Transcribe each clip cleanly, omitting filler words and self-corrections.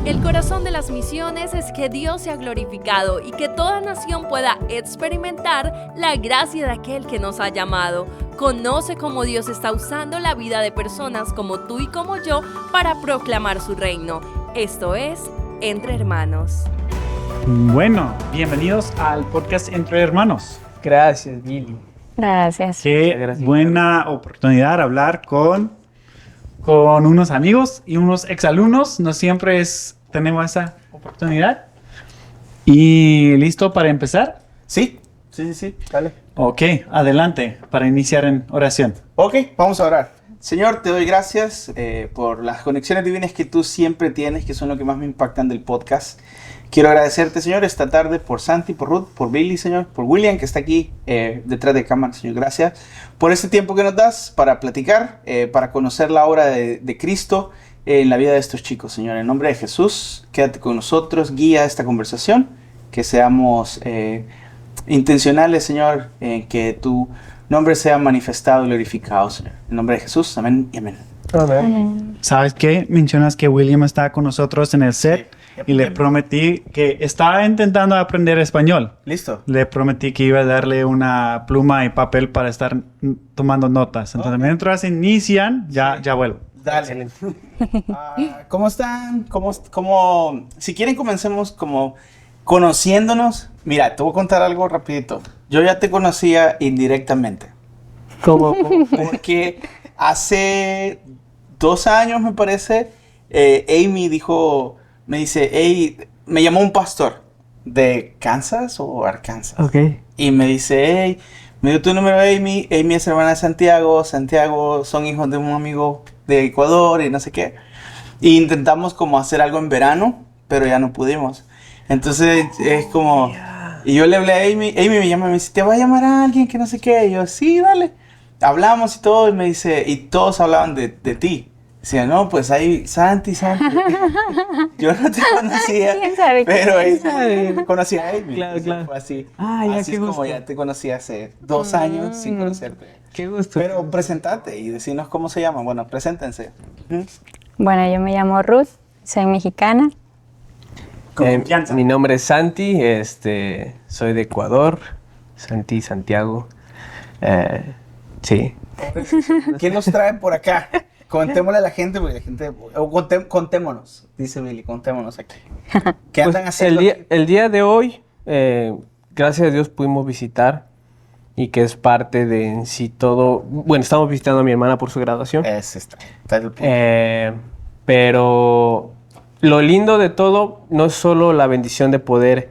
El corazón de las misiones es que Dios sea glorificado y que toda nación pueda experimentar la gracia de aquel que nos ha llamado. Conoce cómo Dios está usando la vida de personas como tú y como yo para proclamar su reino. Esto es Entre Hermanos. Bueno, bienvenidos al podcast Entre Hermanos. Gracias, Billy. Gracias. Qué buena oportunidad hablar con unos amigos y unos exalumnos. No siempre tenemos esa oportunidad. ¿Y listo para empezar? Sí, dale. Ok, adelante para iniciar en oración. Ok, vamos a orar. Señor, te doy gracias por las conexiones divinas que tú siempre tienes, que son lo que más me impactan del podcast. Quiero agradecerte, Señor, esta tarde por Santi, por Ruth, por Billy, Señor, por William, que está aquí detrás de cámara, Señor. Gracias por este tiempo que nos das para platicar, para conocer la obra de Cristo en la vida de estos chicos, Señor. En nombre de Jesús, quédate con nosotros, guía esta conversación, que seamos intencionales, Señor, en que tu nombre sea manifestado y glorificado, Señor. En nombre de Jesús, amén y amén. Amén. ¿Sabes qué? Mencionas que William está con nosotros en el set. Sí. Y le prometí que estaba intentando aprender español. Listo. Le prometí que iba a darle una pluma y papel para estar tomando notas. Entonces, mientras inician, ya vuelvo. Dale. ¿Cómo están? Si quieren, comencemos como conociéndonos. Mira, te voy a contar algo rapidito. Yo ya te conocía indirectamente. ¿Cómo? Porque hace 2 años, me parece, Amy me dice, hey, me llamó un pastor de Kansas o Arkansas. Ok. Y me dice, hey, me dio tu número Amy. Amy es hermana de Santiago. Santiago son hijos de un amigo de Ecuador y no sé qué. Y intentamos como hacer algo en verano, pero ya no pudimos. Entonces es como, y yo le hablé a Amy. Amy me llama y me dice, ¿te va a llamar a alguien que no sé qué? Y yo, sí, dale. Hablamos y todo, y me dice, y todos hablaban de ti. Decía, no, pues ahí, Santi. Yo no te conocía, ¿Quién sabe? pero ahí conocí a Amy. Claro. Fue así. Ya, así qué es como gusto. ya te conocí hace 2 años sin conocerte. Qué gusto. Pero presentate y decinos cómo se llaman. Bueno, preséntense. Bueno, yo me llamo Ruth, soy mexicana. Mi nombre es Santi, soy de Ecuador, Santiago. Sí. ¿Quién nos trae por acá? Contémosle a la gente, porque la gente... contémonos, dice Billy, contémonos aquí. ¿Qué andan haciendo? El día de hoy, gracias a Dios pudimos visitar y que es parte de en sí todo... Bueno, estamos visitando a mi hermana por su graduación. Está el punto. Pero lo lindo de todo no es solo la bendición de poder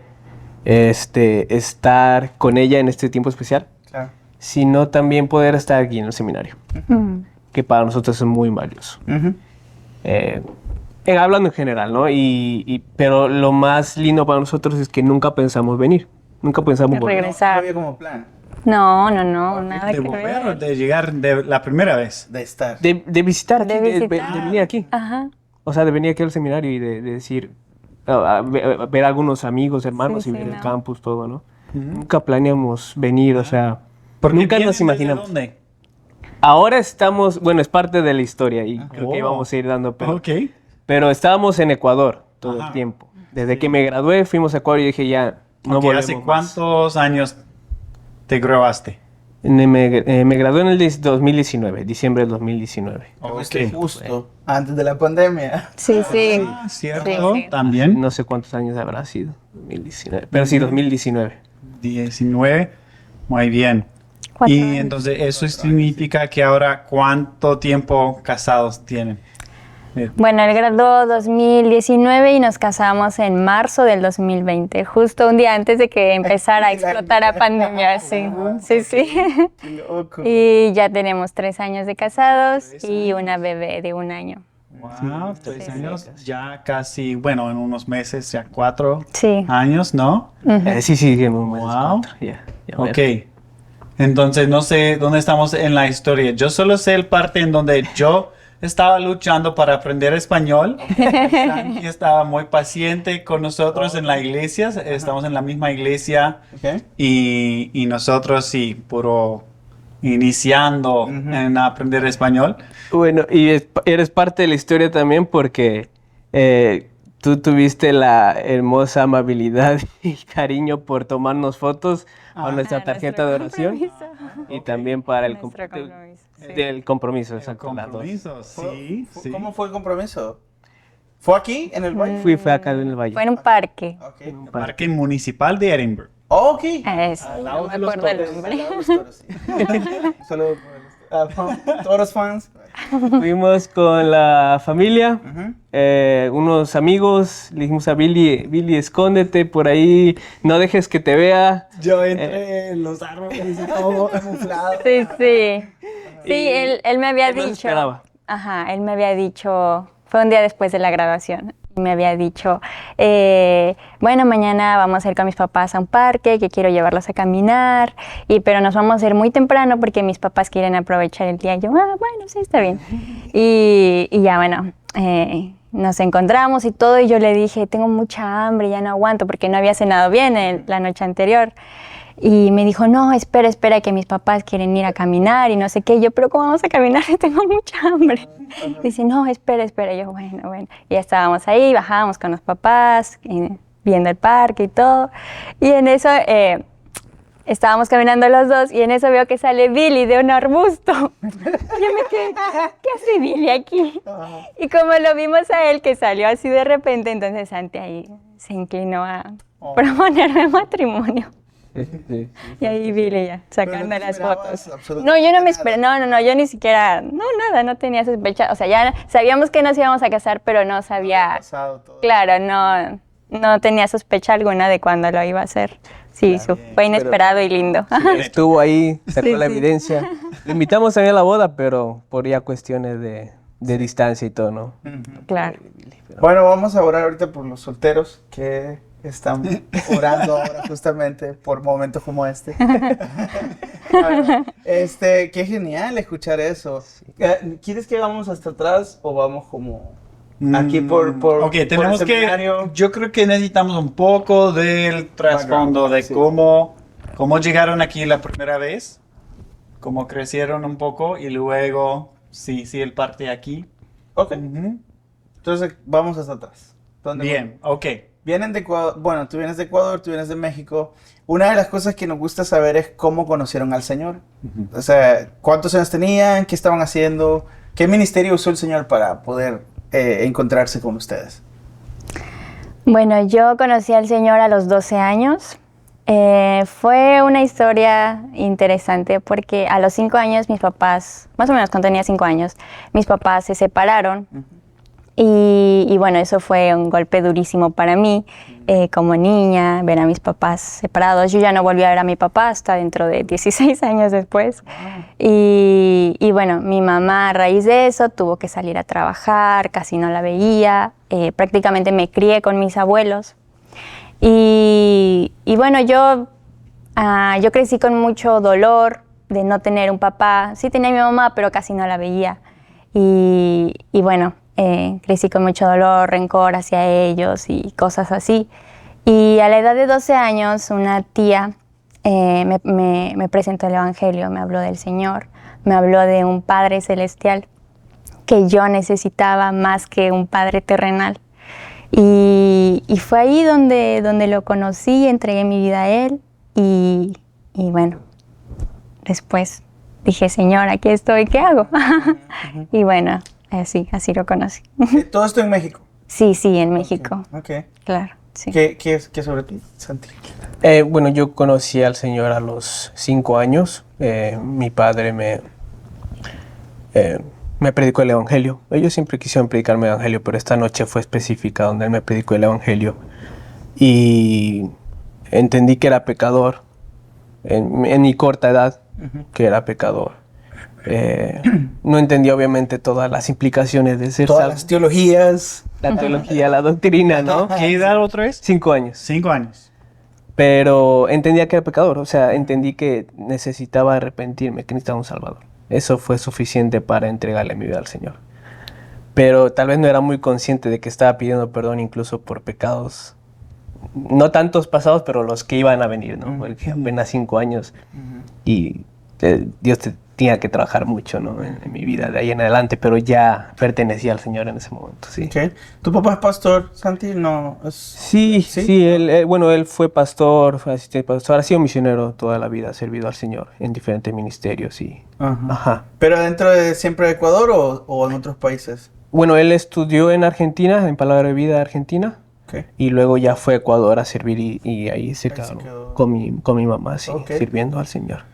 estar con ella en este tiempo especial, Claro. sino también poder estar aquí en el seminario. Que para nosotros es muy valioso. Hablando en general, ¿no? Pero lo más lindo para nosotros es que nunca pensamos venir. Nunca pensamos volver. No Regresar. había como plan No, nada ¿De que volver o ver. de llegar de la primera vez? de estar. De visitar aquí, De de visitar. venir aquí. Ajá. O sea, de venir aquí al seminario y de decir, a ver a algunos amigos, hermanos Sí, y ver el no. campus, todo, ¿no? Nunca planeamos venir, o sea, Porque nunca vienen nos desde imaginamos. ¿dónde? Ahora estamos, bueno, es parte de la historia y creo que vamos a ir dando, pero estábamos en Ecuador todo el tiempo. Desde que me gradué fuimos a Ecuador y dije ya, no volvemos ¿Hace más. cuántos años te graduaste? Me gradué en el 2019, diciembre del 2019. Justo antes de la pandemia. Sí. ¿Cierto? Sí. También. No sé cuántos años habrá sido, 2019, pero sí, 2019. 19. Muy bien. 4 Y años. entonces eso significa que ahora ¿cuánto tiempo casados tienen? Bueno, él graduó 2019 y nos casamos en marzo del 2020, justo un día antes de que empezara a explotar la pandemia. Sí. Qué loco. Y ya tenemos 3 años de casados y una bebé de 1 año. Wow, 3 años, ya casi, bueno, en unos meses, ya 4 Sí. años, ¿no? Sí, Wow. Ya Ok. Entonces, no sé dónde estamos en la historia. Yo solo sé el parte en donde yo estaba luchando para aprender español. Santi estaba muy paciente con nosotros en la iglesia. Estamos en la misma iglesia. Ok. Y nosotros sí, puro iniciando en aprender español. Bueno, y eres parte de la historia también porque tú tuviste la hermosa amabilidad y cariño por tomarnos fotos a nuestra tarjeta de oración y también para el compromiso. del compromiso, exacto. Compromiso, sí. ¿Cómo fue el compromiso? ¿Fue aquí, en el valle? Fue acá en el valle. Fue en un parque. Okay. Parque Municipal de Edinburgh. Oh, ok. Eso, no me acuerdo el nombre. Solo todos fans. Fuimos con la familia, Ujú. unos amigos, le dijimos a Billy, escóndete por ahí, no dejes que te vea. Yo entré en los árboles y todo camuflado. Sí, sí. Sí, él me había Él nos dicho. esperaba. Ajá, él me había dicho. Fue un día después de la graduación. Y me había dicho, bueno, mañana vamos a ir con mis papás a un parque, que quiero llevarlos a caminar, pero nos vamos a ir muy temprano porque mis papás quieren aprovechar el día. Y yo, bueno, sí, está bien. Y ya, bueno, nos encontramos y todo, y yo le dije, tengo mucha hambre, ya no aguanto, porque no había cenado bien la noche anterior. Y me dijo, no, espera, que mis papás quieren ir a caminar y no sé qué. Y yo, pero ¿cómo vamos a caminar? Tengo mucha hambre. Dice, no, espera. Y yo, bueno. Y ya estábamos ahí, bajábamos con los papás, viendo el parque y todo. Y en eso estábamos caminando los dos y en eso veo que sale Billy de un arbusto. Y yo me quedé, ¿qué hace Billy aquí? Y como lo vimos a él que salió así de repente, entonces Santi ahí se inclinó a proponerme matrimonio. Sí. Y ahí Billy ya, sacando Pero no las esperabas fotos. absolutamente No, yo no me nada. esperé, no, yo ni siquiera, nada, no tenía sospecha. O sea, ya sabíamos que nos íbamos a casar, pero no sabía, Pasado todo. claro, no tenía sospecha alguna de cuándo lo iba a hacer. Sí, fue inesperado y lindo. Estuvo ahí, sacó la evidencia. Lo invitamos también a la boda, pero por ya cuestiones de distancia y todo, ¿no? Claro. Bueno, vamos a orar ahorita por los solteros que están orando ahora justamente por momentos como este. Bueno, qué genial escuchar eso. ¿Quieres que vamos hasta atrás o vamos como aquí por Ok, tenemos el seminario? yo creo que necesitamos un poco del trasfondo de Sí. cómo llegaron aquí la primera vez, cómo crecieron un poco y luego, sí, el parte aquí. Ok, Ujú. entonces vamos hasta atrás. ¿Dónde Bien, ok. Vienen de Ecuador, bueno, tú vienes de Ecuador, tú vienes de México. Una de las cosas que nos gusta saber es cómo conocieron al Señor. O sea, ¿cuántos años tenían? ¿Qué estaban haciendo? ¿Qué ministerio usó el Señor para poder encontrarse con ustedes? Bueno, yo conocí al Señor a los 12 años. Fue una historia interesante porque a los 5 años mis papás, más o menos cuando tenía 5 años, mis papás se separaron. Y bueno, eso fue un golpe durísimo para mí como niña, ver a mis papás separados. Yo ya no volví a ver a mi papá hasta dentro de 16 años después. Y bueno, mi mamá a raíz de eso tuvo que salir a trabajar, casi no la veía. Prácticamente me crié con mis abuelos. Y bueno, yo crecí con mucho dolor de no tener un papá. Sí tenía a mi mamá, pero casi no la veía. Y bueno, crecí con mucho dolor, rencor hacia ellos y cosas así. Y a la edad de 12 años, una tía me presentó el Evangelio, me habló del Señor, me habló de un Padre Celestial que yo necesitaba más que un Padre terrenal. Y fue ahí donde lo conocí, entregué mi vida a Él y bueno, después dije, Señor, aquí estoy, ¿qué hago? Y bueno, así lo conocí. ¿Todo esto en México? Sí, en México. Ok. Claro, sí. ¿Qué sobre ti, Santi? Bueno, yo conocí al Señor a los 5 años. Mi padre me predicó el Evangelio. Ellos siempre quisieron predicarme el Evangelio, pero esta noche fue específica donde él me predicó el Evangelio. Y entendí que era pecador en mi corta edad, que era pecador. No entendí obviamente todas las implicaciones de ser Todas salvo. las teologías. La teología, la doctrina, ¿no? ¿Qué edad otra vez? 5 años. 5 años. Pero entendía que era pecador, o sea, entendí que necesitaba arrepentirme, que necesitaba un salvador. Eso fue suficiente para entregarle mi vida al Señor. Pero tal vez no era muy consciente de que estaba pidiendo perdón incluso por pecados, no tantos pasados, pero los que iban a venir, ¿no? Porque apenas 5 años y Dios te tenía que trabajar mucho, ¿no? En mi vida de ahí en adelante, pero ya pertenecía al Señor en ese momento, sí. Okay. ¿Tu papá es pastor, Santi? No. Sí, él fue pastor, fue asistente pastor, ha sido misionero toda la vida, ha servido al Señor en diferentes ministerios y... Ajá. ¿Pero dentro de siempre de Ecuador o en otros países? Bueno, él estudió en Argentina, en Palabra de Vida Argentina, y luego ya fue a Ecuador a servir y ahí se quedó con mi mamá, sí, sirviendo al Señor.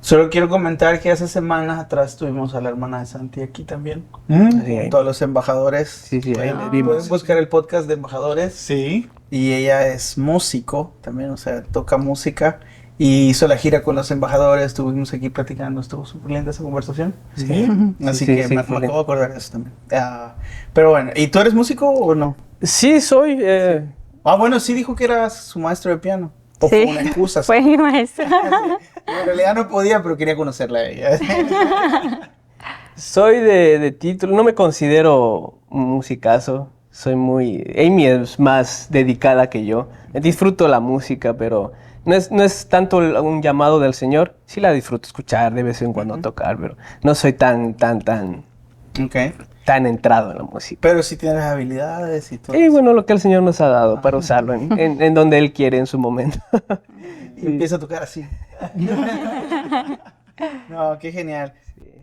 Solo quiero comentar que hace semanas atrás tuvimos a la hermana de Santi aquí también. Sí, todos los embajadores. Sí, ahí pueden buscar el podcast de embajadores. Sí. Y ella es músico también, o sea, toca música. Y hizo la gira con los embajadores, estuvimos aquí platicando, estuvo súper linda esa conversación. Sí. Así que me acabo de acordar de eso también. Pero bueno, ¿y tú eres músico o no? Sí, soy... Bueno, sí dijo que eras su maestro de piano. O Sí, fue una excusa. fue mi maestra. En realidad no podía, pero quería conocerla a ella. Soy de título, no me considero un musicazo, Amy es más dedicada que yo. Disfruto la música, pero no es tanto un llamado del Señor. Sí la disfruto escuchar de vez en cuando tocar, pero no soy tan entrado en la música. Pero sí tienes habilidades y todo. Y bueno, lo que el Señor nos ha dado para usarlo en donde Él quiere en su momento. Y empieza a tocar así. No, qué genial.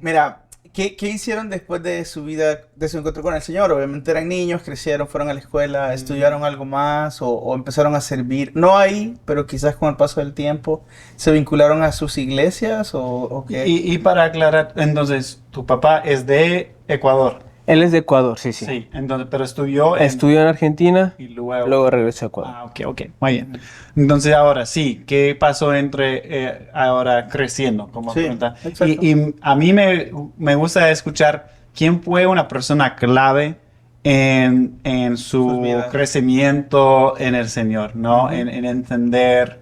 Mira, ¿qué hicieron después de su vida, de su encuentro con el Señor? Obviamente eran niños, crecieron, fueron a la escuela, estudiaron algo más o empezaron a servir. No ahí, pero quizás con el paso del tiempo, ¿se vincularon a sus iglesias o qué? Y para aclarar, entonces, tu papá es de Ecuador. Él es de Ecuador, sí. Sí, entonces, pero estudió en Argentina y luego regresó a Ecuador. Ok, muy bien. Entonces ahora sí, ¿qué pasó entre ahora creciendo? Como pregunta? Y a mí me gusta escuchar quién fue una persona clave en su crecimiento en el Señor, ¿no? En entender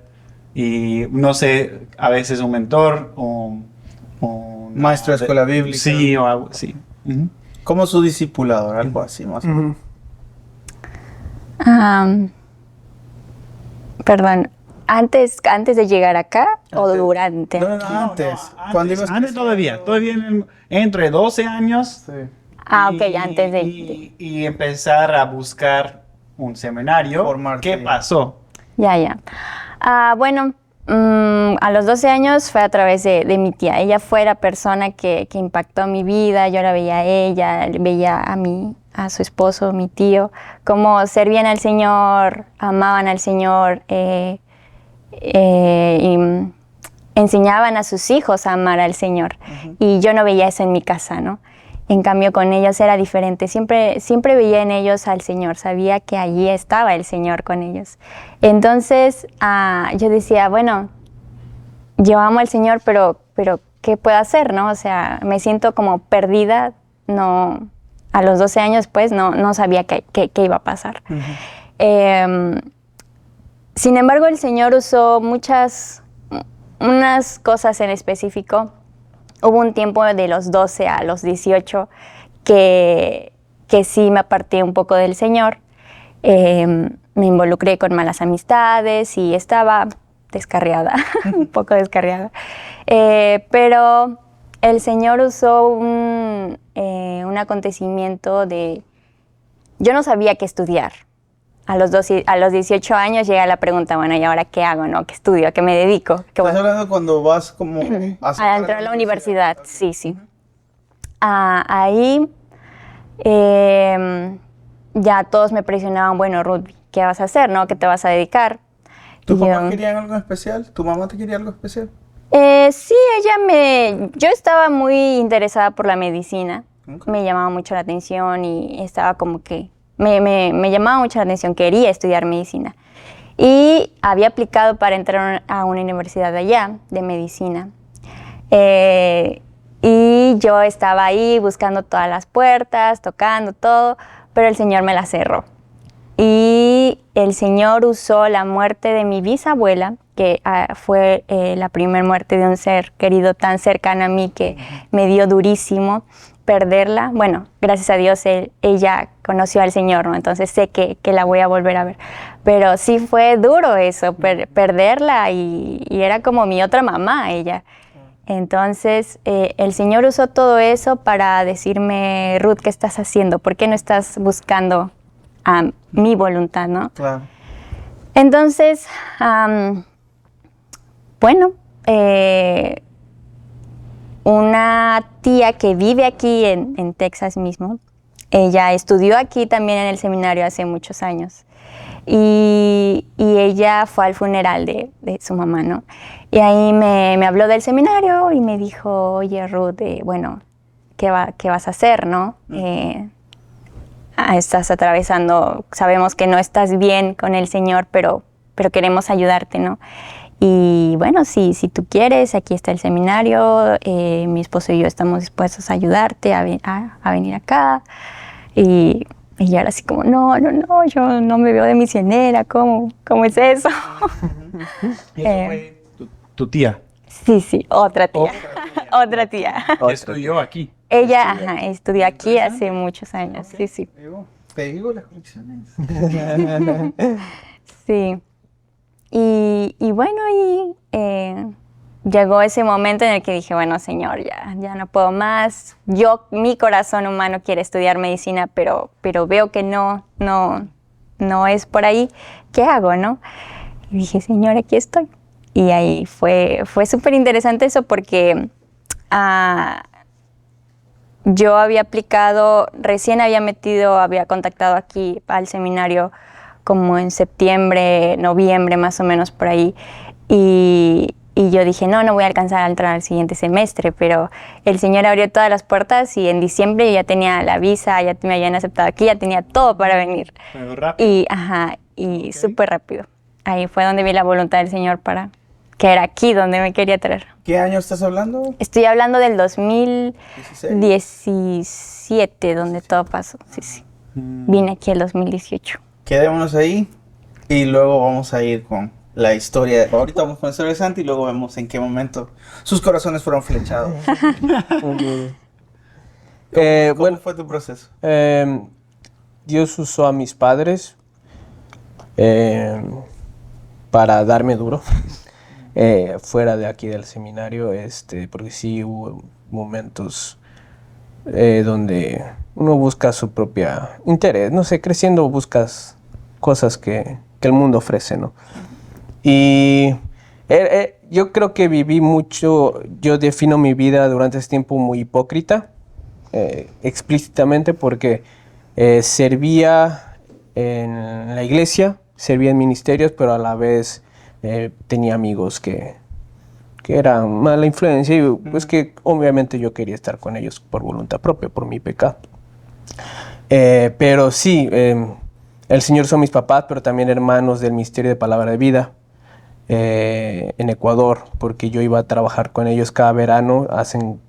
y no sé, a veces un mentor, un maestro de escuela bíblica. Sí, o algo así. Como su discipulador, algo así más o menos. Perdón, ¿antes de llegar acá o durante? No, antes. Antes todavía entre 12 años. Sí. Ok, antes de... Y empezar a buscar un seminario. Formarte. ¿Qué pasó? Ya. Bueno, a los 12 años fue a través de mi tía. Ella fue la persona que impactó mi vida. Yo la veía a ella, veía a su esposo, mi tío, cómo servían al Señor, amaban al Señor y enseñaban a sus hijos a amar al Señor. Y yo no veía eso en mi casa, ¿no? En cambio, con ellos era diferente. Siempre veía en ellos al Señor. Sabía que allí estaba el Señor con ellos. Entonces, yo decía, bueno, yo amo al Señor, pero ¿qué puedo hacer, no? O sea, me siento como perdida. No, a los 12 años, pues, no sabía qué iba a pasar. Sin embargo, el Señor usó unas cosas en específico. Hubo un tiempo de los 12 a los 18 que sí me aparté un poco del Señor. Me involucré con malas amistades y estaba descarriada, un poco descarriada. Pero el Señor usó un acontecimimiento de... Yo no sabía qué estudiar. A los 18 años llega la pregunta, bueno, ¿y ahora qué hago, no? ¿Qué estudio? ¿A qué me dedico? ¿Estás hablando cuando vas como a entrar a la universidad? Sí. Ahí ya todos me presionaban, bueno, Ruth, ¿qué vas a hacer, no? ¿Qué te vas a dedicar? ¿Tu papá quería algo especial? ¿Tu mamá te quería algo especial? Sí, yo estaba muy interesada por la medicina. Me llamaba mucho la atención y estaba como que... Me llamaba mucho la atención, quería estudiar medicina. Y había aplicado para entrar a una universidad de allá, de medicina. Y yo estaba ahí buscando todas las puertas, tocando todo, pero el Señor me la cerró. Y el Señor usó la muerte de mi bisabuela, que fue la primera muerte de un ser querido tan cercano a mí que me dio durísimo perderla. Bueno, gracias a Dios ella conoció al Señor, ¿no? Entonces sé que la voy a volver a ver. Pero sí fue duro eso, perderla y era como mi otra mamá ella. Entonces, el Señor usó todo eso para decirme, Ruth, ¿qué estás haciendo? ¿Por qué no estás buscando mi voluntad, no? Claro. Entonces, bueno, una tía que vive aquí en Texas mismo, ella estudió aquí también en el seminario hace muchos años. Y ella fue al funeral de su mamá, ¿no? Y ahí me habló del seminario y me dijo, oye, Ruth, bueno, ¿qué vas a hacer, no? Estás atravesando, sabemos que no estás bien con el Señor, pero queremos ayudarte, ¿no? Y bueno, si tú quieres, aquí está el seminario, mi esposo y yo estamos dispuestos a ayudarte a venir acá. Y yo era así como, no, yo no me veo de misionera, ¿cómo es eso? ¿Y eso fue tu tía? Sí, otra tía. Otra tía. Que estudió aquí. Ella estudió aquí hace muchos años, Okay. sí. Te digo las conexiones. Sí. Y bueno, llegó ese momento en el que dije, bueno, Señor, ya no puedo más. Mi corazón humano quiere estudiar medicina, pero veo que no es por ahí. ¿Qué hago, no? Y dije, Señor, aquí estoy. Y ahí fue súper interesante eso porque yo había aplicado, recién había contactado aquí al seminario como en septiembre, noviembre, más o menos por ahí. Y yo dije, no voy a alcanzar a entrar al siguiente semestre, pero el Señor abrió todas las puertas y en diciembre ya tenía la visa, ya me habían aceptado aquí, ya tenía todo para venir. Pero rápido. Y Okay. súper rápido. Ahí fue donde vi la voluntad del Señor que era aquí donde me quería traer. ¿Qué año estás hablando? Estoy hablando del 2017, donde todo pasó. Sí. Vine aquí el 2018. Quedémonos ahí y luego vamos a ir con la historia. Ahorita vamos con la historia de Santi y luego vemos en qué momento sus corazones fueron flechados. ¿Cómo fue tu proceso? Dios usó a mis padres para darme duro fuera de aquí del seminario, porque sí hubo momentos donde uno busca su propia interés, no sé, creciendo buscas cosas que el mundo ofrece, ¿no? Y yo creo que viví mucho, yo defino mi vida durante ese tiempo muy hipócrita, explícitamente, porque servía en la iglesia, servía en ministerios, pero a la vez tenía amigos que eran mala influencia y pues que obviamente yo quería estar con ellos por voluntad propia, por mi pecado. Pero sí, el Señor son mis papás, pero también hermanos del Ministerio de Palabra de Vida en Ecuador, porque yo iba a trabajar con ellos cada verano. Hacen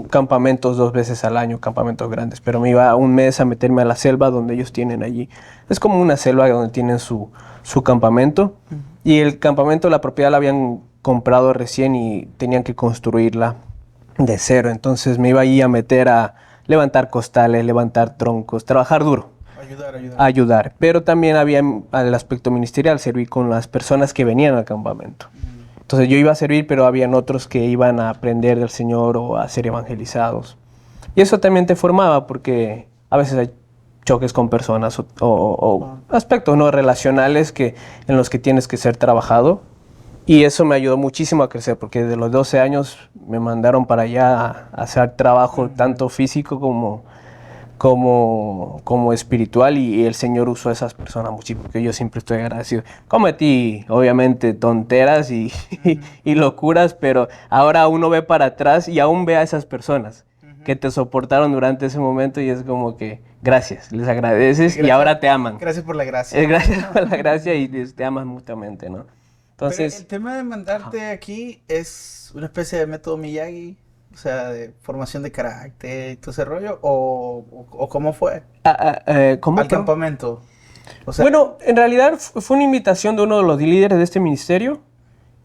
campamentos 2 veces al año, campamentos grandes, pero me iba un mes a meterme a la selva donde ellos tienen allí. Es como una selva donde tienen su campamento, y el campamento, la propiedad la habían comprado recién y tenían que construirla de cero. Entonces me iba ahí a meter a levantar costales, levantar troncos, trabajar duro. Ayudar. Pero también había el aspecto ministerial, servir con las personas que venían al campamento. Entonces yo iba a servir, pero habían otros que iban a aprender del Señor o a ser evangelizados. Y eso también te formaba, porque a veces hay choques con personas o aspectos no relacionales en los que tienes que ser trabajado. Y eso me ayudó muchísimo a crecer, porque desde los 12 años me mandaron para allá a hacer trabajo tanto físico como espiritual, y el Señor usó a esas personas muchísimo, porque yo siempre estoy agradecido. Cometí, obviamente, tonteras y locuras, pero ahora uno ve para atrás y aún ve a esas personas que te soportaron durante ese momento, y es como que gracias, les agradeces, y ahora te aman. Gracias por la gracia. Gracias por la gracia y te aman mutuamente, ¿no? Entonces, pero el tema de mandarte aquí es una especie de método Miyagi, o sea, de formación de carácter y todo ese rollo, o ¿cómo fue? ¿Cómo? Al campamento. O sea, bueno, en realidad fue una invitación de uno de los líderes de este ministerio,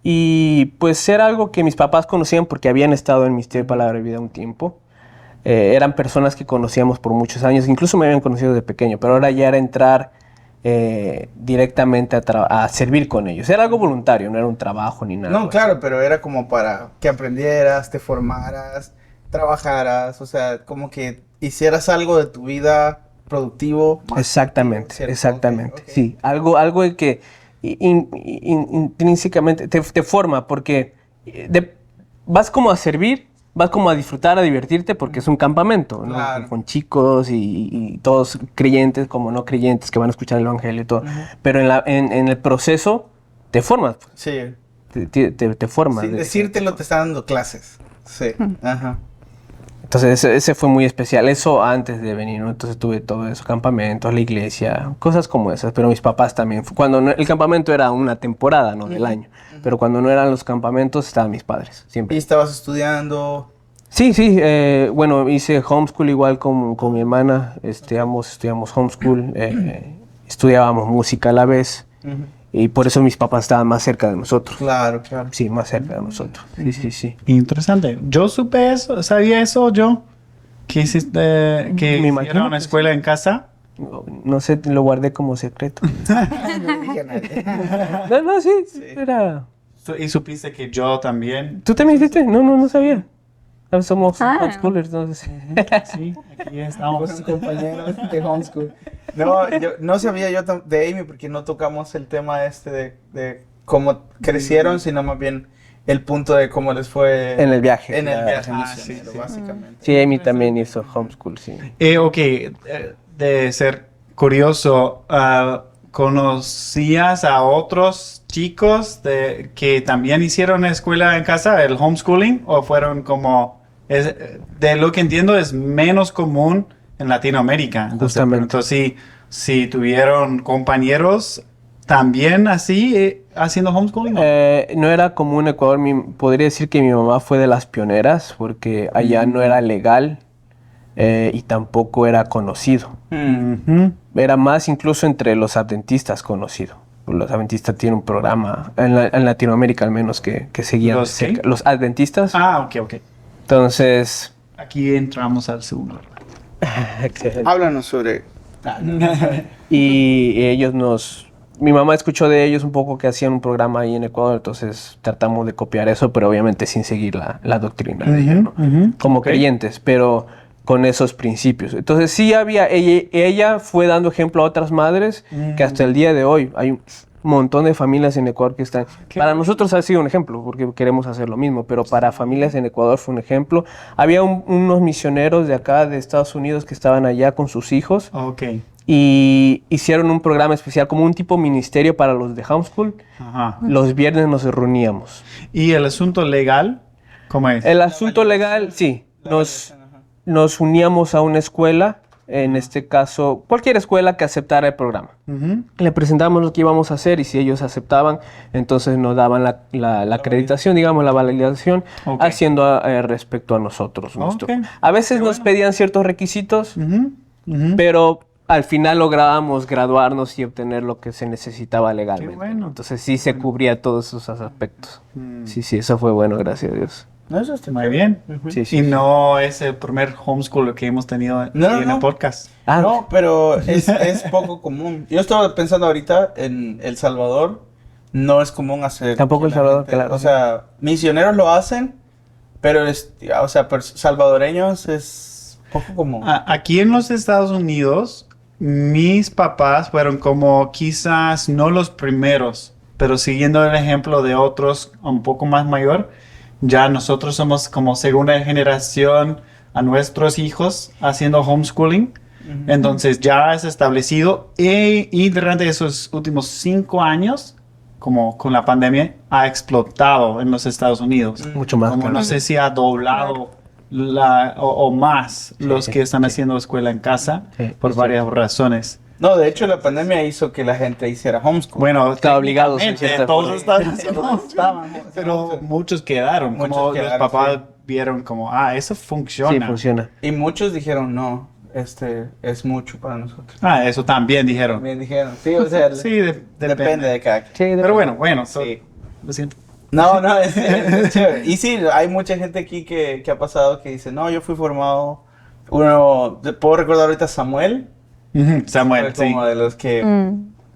y pues era algo que mis papás conocían porque habían estado en el Ministerio de Palabra de Vida un tiempo. Eran personas que conocíamos por muchos años, incluso me habían conocido de pequeño, pero ahora ya era entrar directamente a servir con ellos. Era algo voluntario, no era un trabajo ni nada. No, claro, pero era como para que aprendieras, te formaras, trabajaras, o sea, como que hicieras algo de tu vida productivo. Más Exactamente, activo, ¿cierto? exactamente. Ok. Sí, algo de que intrínsecamente te forma, porque vas como a servir, vas como a disfrutar, a divertirte, porque es un campamento, ¿no? Claro. Con chicos y todos creyentes como no creyentes que van a escuchar el evangelio y todo. Pero en el proceso te formas, Sí, te formas. sin decírtelo te están dando clases. Sí, ajá. Entonces ese fue muy especial, eso antes de venir, ¿no? Entonces tuve todo eso, campamentos, la iglesia, cosas como esas, pero mis papás también, el campamento era una temporada, ¿no? Del año, pero cuando no eran los campamentos estaban mis padres, ¿Y siempre. estabas estudiando? Sí, bueno, hice homeschool igual con mi hermana, ambos estudiamos homeschool, estudiábamos música a la vez, y por eso mis papás estaban más cerca de nosotros. Claro, claro. Sí, más cerca de nosotros, sí. Interesante. Yo supe eso, sabía eso yo. Que hiciste, que Me imagino hicieron una que escuela en casa. No sé, lo guardé como secreto. No dije a nadie. No, sí, era... Y supiste que yo también. ¿Tú también hiciste? No sabía. Somos Ah. homeschoolers, entonces. Sí, aquí estamos. Fueron compañeros de homeschool. No, yo no sabía yo de Amy porque no tocamos el tema de cómo crecieron, sino más bien el punto de cómo les fue En el viaje. en el viaje Ah, misionero, sí. básicamente. Sí, Amy también hizo homeschool, sí. Ok, de ser curioso, ¿conocías a otros chicos que también hicieron escuela en casa, el homeschooling? ¿O fueron como, de lo que entiendo, es menos común en Latinoamérica? Entonces, Justamente. entonces si tuvieron compañeros también así, haciendo homeschooling. No era común en Ecuador. Podría decir que mi mamá fue de las pioneras, porque allá no era legal y tampoco era conocido. Ujú. Era más incluso entre los adventistas conocido. Los adventistas tienen un programa, en Latinoamérica al menos, que seguían ¿Los qué? cerca. Los adventistas. Ok. Entonces... Aquí entramos al segundo. Háblanos sobre... Y mi mamá escuchó de ellos un poco que hacían un programa ahí en Ecuador, entonces tratamos de copiar eso, pero obviamente sin seguir la doctrina de ella, ¿no? Como creyentes, pero con esos principios. Entonces sí ella fue dando ejemplo a otras madres que hasta el día de hoy hay un montón de familias en Ecuador que están... Para nosotros ha sido un ejemplo, porque queremos hacer lo mismo, pero para familias en Ecuador fue un ejemplo. Había unos misioneros de acá, de Estados Unidos, que estaban allá con sus hijos, Ok. y hicieron un programa especial, como un tipo ministerio para los de homeschool. Ajá. Los viernes nos reuníamos. ¿Y el asunto legal? ¿Cómo es? El asunto legal, sí, nos uníamos a una escuela, en este caso, cualquier escuela que aceptara el programa. Ujú. Le presentamos lo que íbamos a hacer y si ellos aceptaban, entonces nos daban la acreditación, digamos, la validación, Ok. haciendo respecto a nosotros. Ok. A veces nos pedían ciertos requisitos, Ujú. Ujú. pero al final lográbamos graduarnos y obtener lo que se necesitaba legalmente. Qué bueno. Entonces sí se cubría todos esos aspectos. Sí, eso fue bueno, gracias a Dios. No, eso está Muy bien. Sí, sí. Y no es el primer homeschool que hemos tenido aquí No, en no. el podcast. Ah, No, pero es poco común. Yo estaba pensando ahorita en El Salvador, no es común hacer... Tampoco que El la Salvador, gente- claro. O sea, misioneros lo hacen, pero salvadoreños es poco común. Aquí en los Estados Unidos, mis papás fueron como quizás no los primeros, pero siguiendo el ejemplo de otros un poco más mayor, ya nosotros somos como segunda generación a nuestros hijos haciendo homeschooling. Entonces ya es establecido y durante esos últimos 5 años, como con la pandemia, ha explotado en los Estados Unidos. mucho más. Como claro. no sé si ha doblado o más los que están haciendo escuela en casa Sí, por es varias razones. No, de hecho la pandemia hizo que la gente hiciera homeschool. Bueno, Está obligados en técnicamente cierta todos forma. están haciendo Estaban, pero muchos quedaron. Muchos Como quedaron, los papás sí. vieron como, eso funciona. Sí, funciona. Y muchos dijeron, no, es mucho para nosotros. Eso también dijeron. También dijeron, sí, o sea, Sí, depende de cada quien. Pero bueno, Sí. lo siento. No, es chévere. Y sí, hay mucha gente aquí que ha pasado que dice, no, yo fui formado, puedo recordar ahorita a Samuel, Samuel, fue sí. como de los que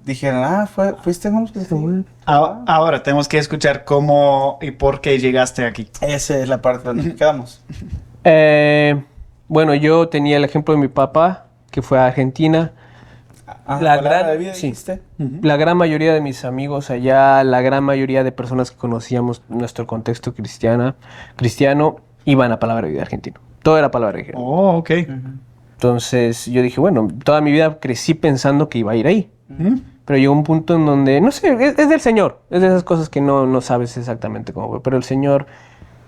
dijeron, fuiste en homosexual. Ahora tenemos que escuchar cómo y por qué llegaste aquí. Esa es la parte donde nos quedamos. Bueno, yo tenía el ejemplo de mi papá, que fue a Argentina. Palabra de vida, sí. dijiste. La gran mayoría de mis amigos allá, la gran mayoría de personas que conocíamos nuestro contexto cristiano, iban a Palabra de Vida argentino. Todo era Palabra de Vida. Oh, ok. Entonces yo dije, bueno, toda mi vida crecí pensando que iba a ir ahí. Pero llegó un punto en donde, no sé, es del Señor. Es de esas cosas que no sabes exactamente cómo fue. Pero el Señor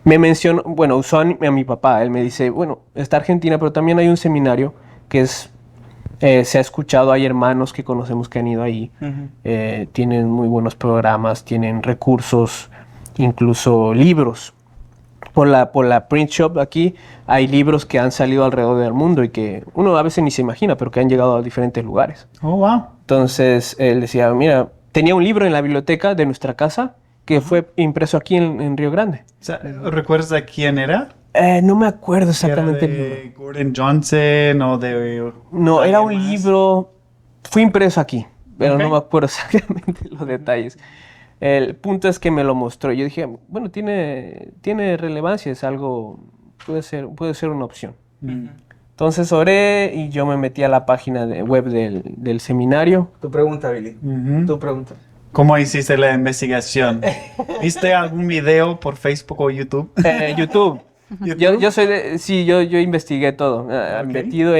me mencionó, bueno, usó a mi papá. Él me dice, bueno, está Argentina, pero también hay un seminario que es... se ha escuchado, hay hermanos que conocemos que han ido ahí. Tienen muy buenos programas, tienen recursos, incluso libros. Por la print shop aquí hay libros que han salido alrededor del mundo y que uno a veces ni se imagina, pero que han llegado a diferentes lugares. Oh, wow. Entonces él decía, mira, tenía un libro en la biblioteca de nuestra casa que fue impreso aquí en Río Grande. O sea, ¿recuerdas de quién era? No me acuerdo exactamente el ¿Era libro. de Gordon Johnson o de...? No, era un alguien más? libro, fue impreso aquí, pero Ok. no me acuerdo exactamente los detalles. El punto es que me lo mostró. Yo dije, bueno, tiene relevancia, es algo, puede ser una opción. Entonces oré y yo me metí a la página web del seminario. Tu pregunta, Billy. Ujú. Tu pregunta. ¿Cómo hiciste la investigación? ¿Viste algún video por Facebook o YouTube? YouTube. ¿YouTube? Yo soy yo investigué todo. Ok. Metido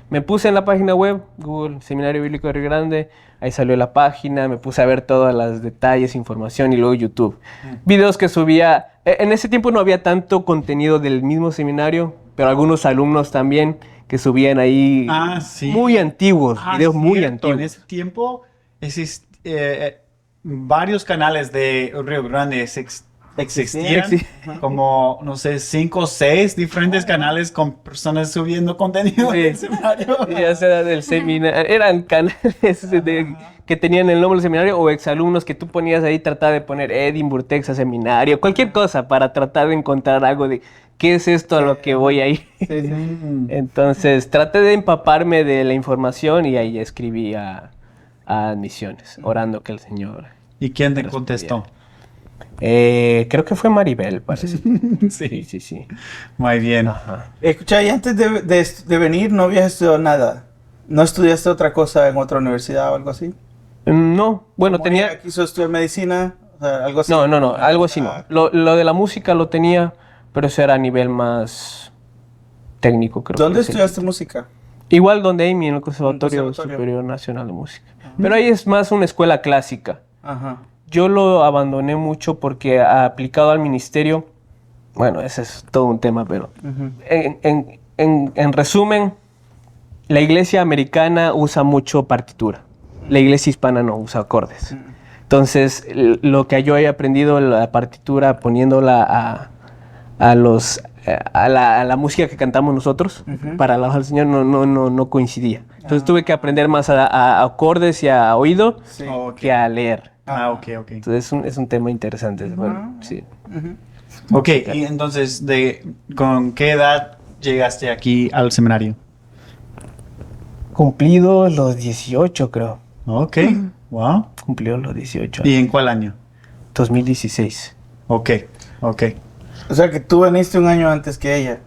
me puse en la página web, Google Seminario Bíblico de Río Grande, ahí salió la página, me puse a ver todos los detalles, información y luego YouTube. Videos que subía, en ese tiempo no había tanto contenido del mismo seminario, pero algunos alumnos también que subían ahí Sí. muy antiguos, videos muy cierto. antiguos. En ese tiempo varios canales de Río Grande existían, como, no sé, 5 o 6 diferentes canales con personas subiendo contenido Sí. del seminario. Ya sea del seminario, eran canales que tenían el nombre del seminario o exalumnos que tú ponías ahí, trataba de poner Edinburgh, Texas Seminario, cualquier cosa para tratar de encontrar algo de qué es esto a lo que voy ahí. Entonces traté de empaparme de la información y ahí escribí a admisiones, orando que el Señor... ¿Y quién te contestó? creo que fue Maribel, parece. Sí. Sí. Muy bien. Ajá. Escucha, y antes de venir no habías estudiado nada. ¿No estudiaste otra cosa en otra universidad o algo así? No, bueno, Como tenía... ella quiso estudiar medicina, o sea, algo así. No, algo así no. Lo de la música lo tenía, pero eso era a nivel más técnico, creo. ¿Dónde que sí. estudiaste música? Igual donde Amy, en el Conservatorio Conservatorio. Superior Nacional de Música. Pero ahí es más una escuela clásica. Ajá. Yo lo abandoné mucho porque aplicado al ministerio, bueno, ese es todo un tema, pero en resumen, la iglesia americana usa mucho partitura. La iglesia hispana no usa acordes. Entonces, lo que yo he aprendido, la partitura, poniéndola a la música que cantamos nosotros, para alabar al Señor, no coincidía. Entonces tuve que aprender más a acordes y a oído Sí. Ok. que a leer. Ok. Entonces es un tema interesante. Bueno, sí. Ok, y entonces, ¿con qué edad llegaste aquí al seminario? Cumplido los 18, creo. Ok, wow. Cumplido los 18. ¿Y en cuál año? 2016. Ok. O sea que tú veniste un año antes que ella.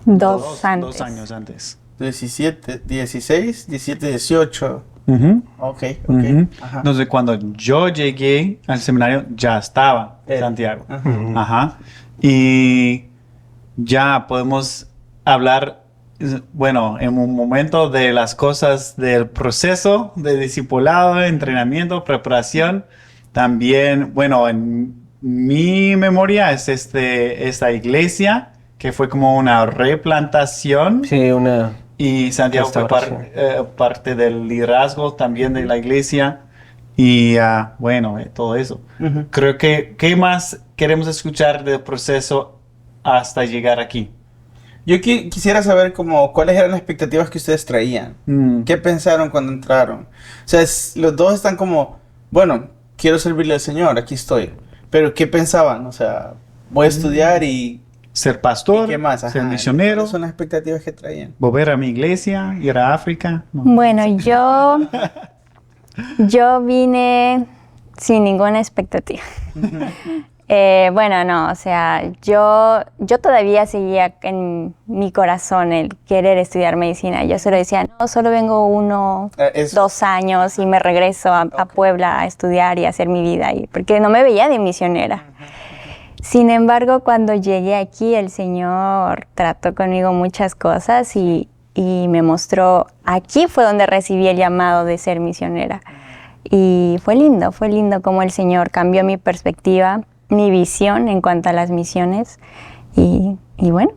Dos antes. 2 años antes. 17, 16, 17, 18. Ok. Ujú. Ajá. Entonces, cuando yo llegué al seminario, ya estaba Santiago. Ajá. Y ya podemos hablar, bueno, en un momento de las cosas del proceso de discipulado, entrenamiento, preparación. También, bueno, en mi memoria es esta iglesia que fue como una replantación. Sí, una... Y Santiago fue Restauración. parte del liderazgo también de la iglesia. Y bueno, todo eso. Creo que, ¿qué más queremos escuchar del proceso hasta llegar aquí? Yo quisiera saber cuáles eran las expectativas que ustedes traían. ¿Qué pensaron cuando entraron? O sea, los dos están como, bueno, quiero servirle al Señor, aquí estoy. Pero ¿qué pensaban? O sea, voy a estudiar y... Ser pastor, ¿Y qué más? ser Ajá, misionero, ¿cuáles son las expectativas que traían? volver a mi iglesia, ir a África. No. Bueno, yo Yo vine sin ninguna expectativa. Bueno, no, o sea, yo todavía seguía en mi corazón el querer estudiar medicina. Yo solo decía, no, solo vengo 2 años y me regreso a Puebla a estudiar y a hacer mi vida ahí, porque no me veía de misionera. Sin embargo, cuando llegué aquí, el Señor trató conmigo muchas cosas y me mostró, aquí fue donde recibí el llamado de ser misionera. Y fue lindo como el Señor cambió mi perspectiva, mi visión en cuanto a las misiones. Y bueno.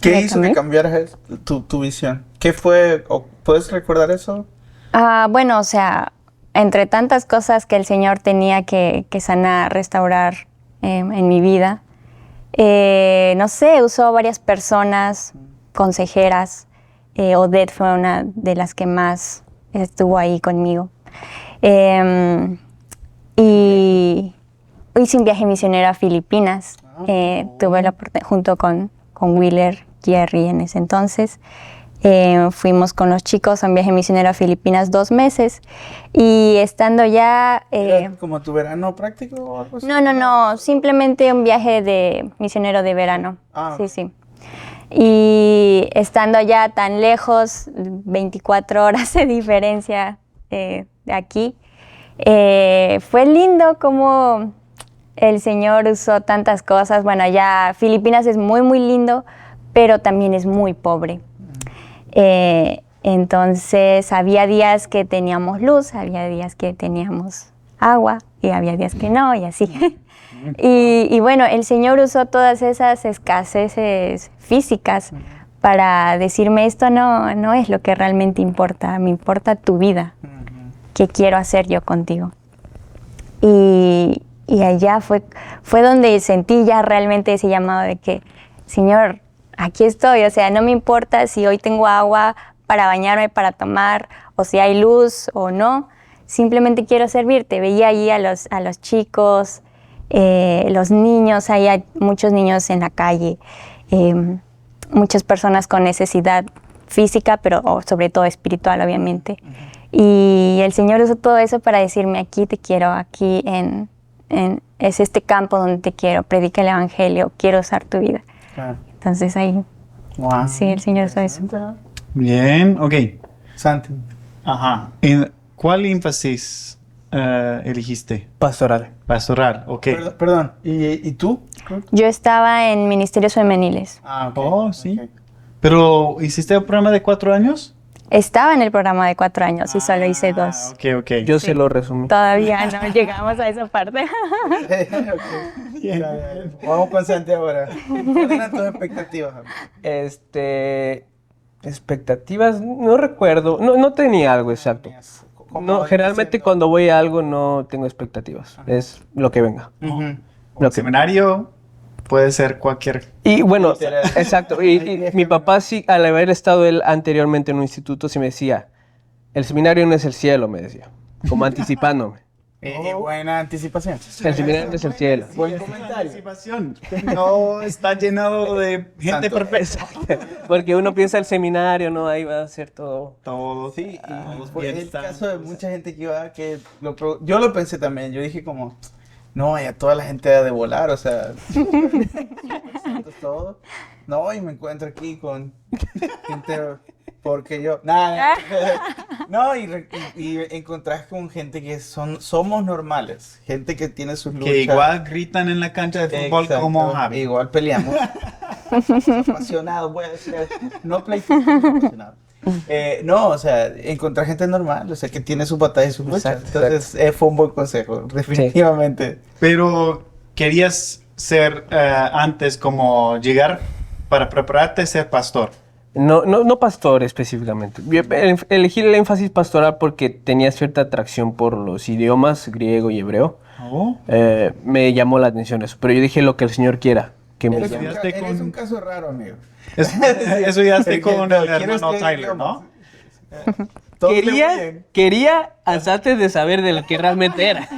¿Qué hizo que cambiaras tu visión? ¿Qué fue? ¿Puedes recordar eso? Bueno, o sea, entre tantas cosas que el Señor tenía que sanar, restaurar en mi vida, no sé, usó varias personas, consejeras. Odette fue una de las que más estuvo ahí conmigo. Y hice un viaje misionero a Filipinas. Tuve la oportunidad, junto con Wheeler, Jerry en ese entonces. Fuimos con los chicos a un viaje misionero a Filipinas 2 meses. Y estando ya... ¿Era como tu verano práctico o algo así? No, simplemente un viaje misionero de verano. Sí. Y estando allá tan lejos, 24 horas de diferencia de aquí, fue lindo como el Señor usó tantas cosas. Bueno, allá Filipinas es muy, muy lindo, pero también es muy pobre. Entonces, había días que teníamos luz, había días que teníamos agua, y había días que no, y así. Y bueno, el Señor usó todas esas escaseces físicas para decirme, esto no es lo que realmente importa, me importa tu vida, ¿qué quiero hacer yo contigo? Y allá fue donde sentí ya realmente ese llamado de que, Señor, aquí estoy, o sea, no me importa si hoy tengo agua para bañarme, para tomar, o si hay luz o no, simplemente quiero servirte. Veía ahí a los chicos, los niños, hay muchos niños en la calle, muchas personas con necesidad física, pero sobre todo espiritual, obviamente. Y el Señor usó todo eso para decirme, aquí te quiero, aquí es este campo donde te quiero, predica el Evangelio, quiero usar tu vida. Entonces ahí, sí, el Señor usó eso. Bien, ok. Santi. Ajá. ¿Cuál énfasis elegiste? Pastoral. Pastoral, ok. Perdón. ¿Y tú? Yo estaba en ministerios femeniles. Ok. Oh, sí. ¿Pero hiciste el programa de 4 años? Estaba en el programa de 4 años y solo hice 2. Ok. Yo se lo resumí. Todavía no llegamos a esa parte. Bien. Vamos con Santi ahora. ¿Cuáles eran tus expectativas? Expectativas, no recuerdo, no tenía algo exacto. No, generalmente cuando voy a algo no tengo expectativas, es lo que venga. El seminario puede ser cualquier... Y bueno, exacto, y mi papá sí, al haber estado él anteriormente en un instituto, sí me decía, el seminario no es el cielo, me decía, como anticipándome. Buena anticipación. El seminario no es el cielo. Buen comentario. Anticipación. No está llenado de gente perfecta. Porque uno piensa el seminario, ¿no? Ahí va a ser todo. Todo. Sí, y los fue bien el caso santos. de mucha gente que iba, yo lo pensé también, yo dije como, no, ya toda la gente ha de volar, o sea, todo. No, y me encuentro aquí con gente, porque yo, nada, no, y encontrás con gente que somos normales, gente que tiene sus luchas. Que igual gritan en la cancha de fútbol. Exacto, como Javi. igual peleamos. Apasionados, voy a decir, no pleitista, apasionado. No, o sea, encontrar gente normal, o sea, que tiene sus batallas y sus luchas. Exacto, Entonces, fue un buen consejo, definitivamente. Pero querías ser antes como llegar para prepararte a ser pastor. No pastor específicamente. Yo elegí el énfasis pastoral porque tenía cierta atracción por los idiomas griego y hebreo. Oh. Me llamó la atención eso, pero yo dije lo que el Señor quiera. Que me Eres, llame. eres un caso raro, amigo. Eso ya estoy con el ¿Quieres hermano que Tyler, digamos? ¿no? Todo bien. Quería antes de saber de lo que realmente era.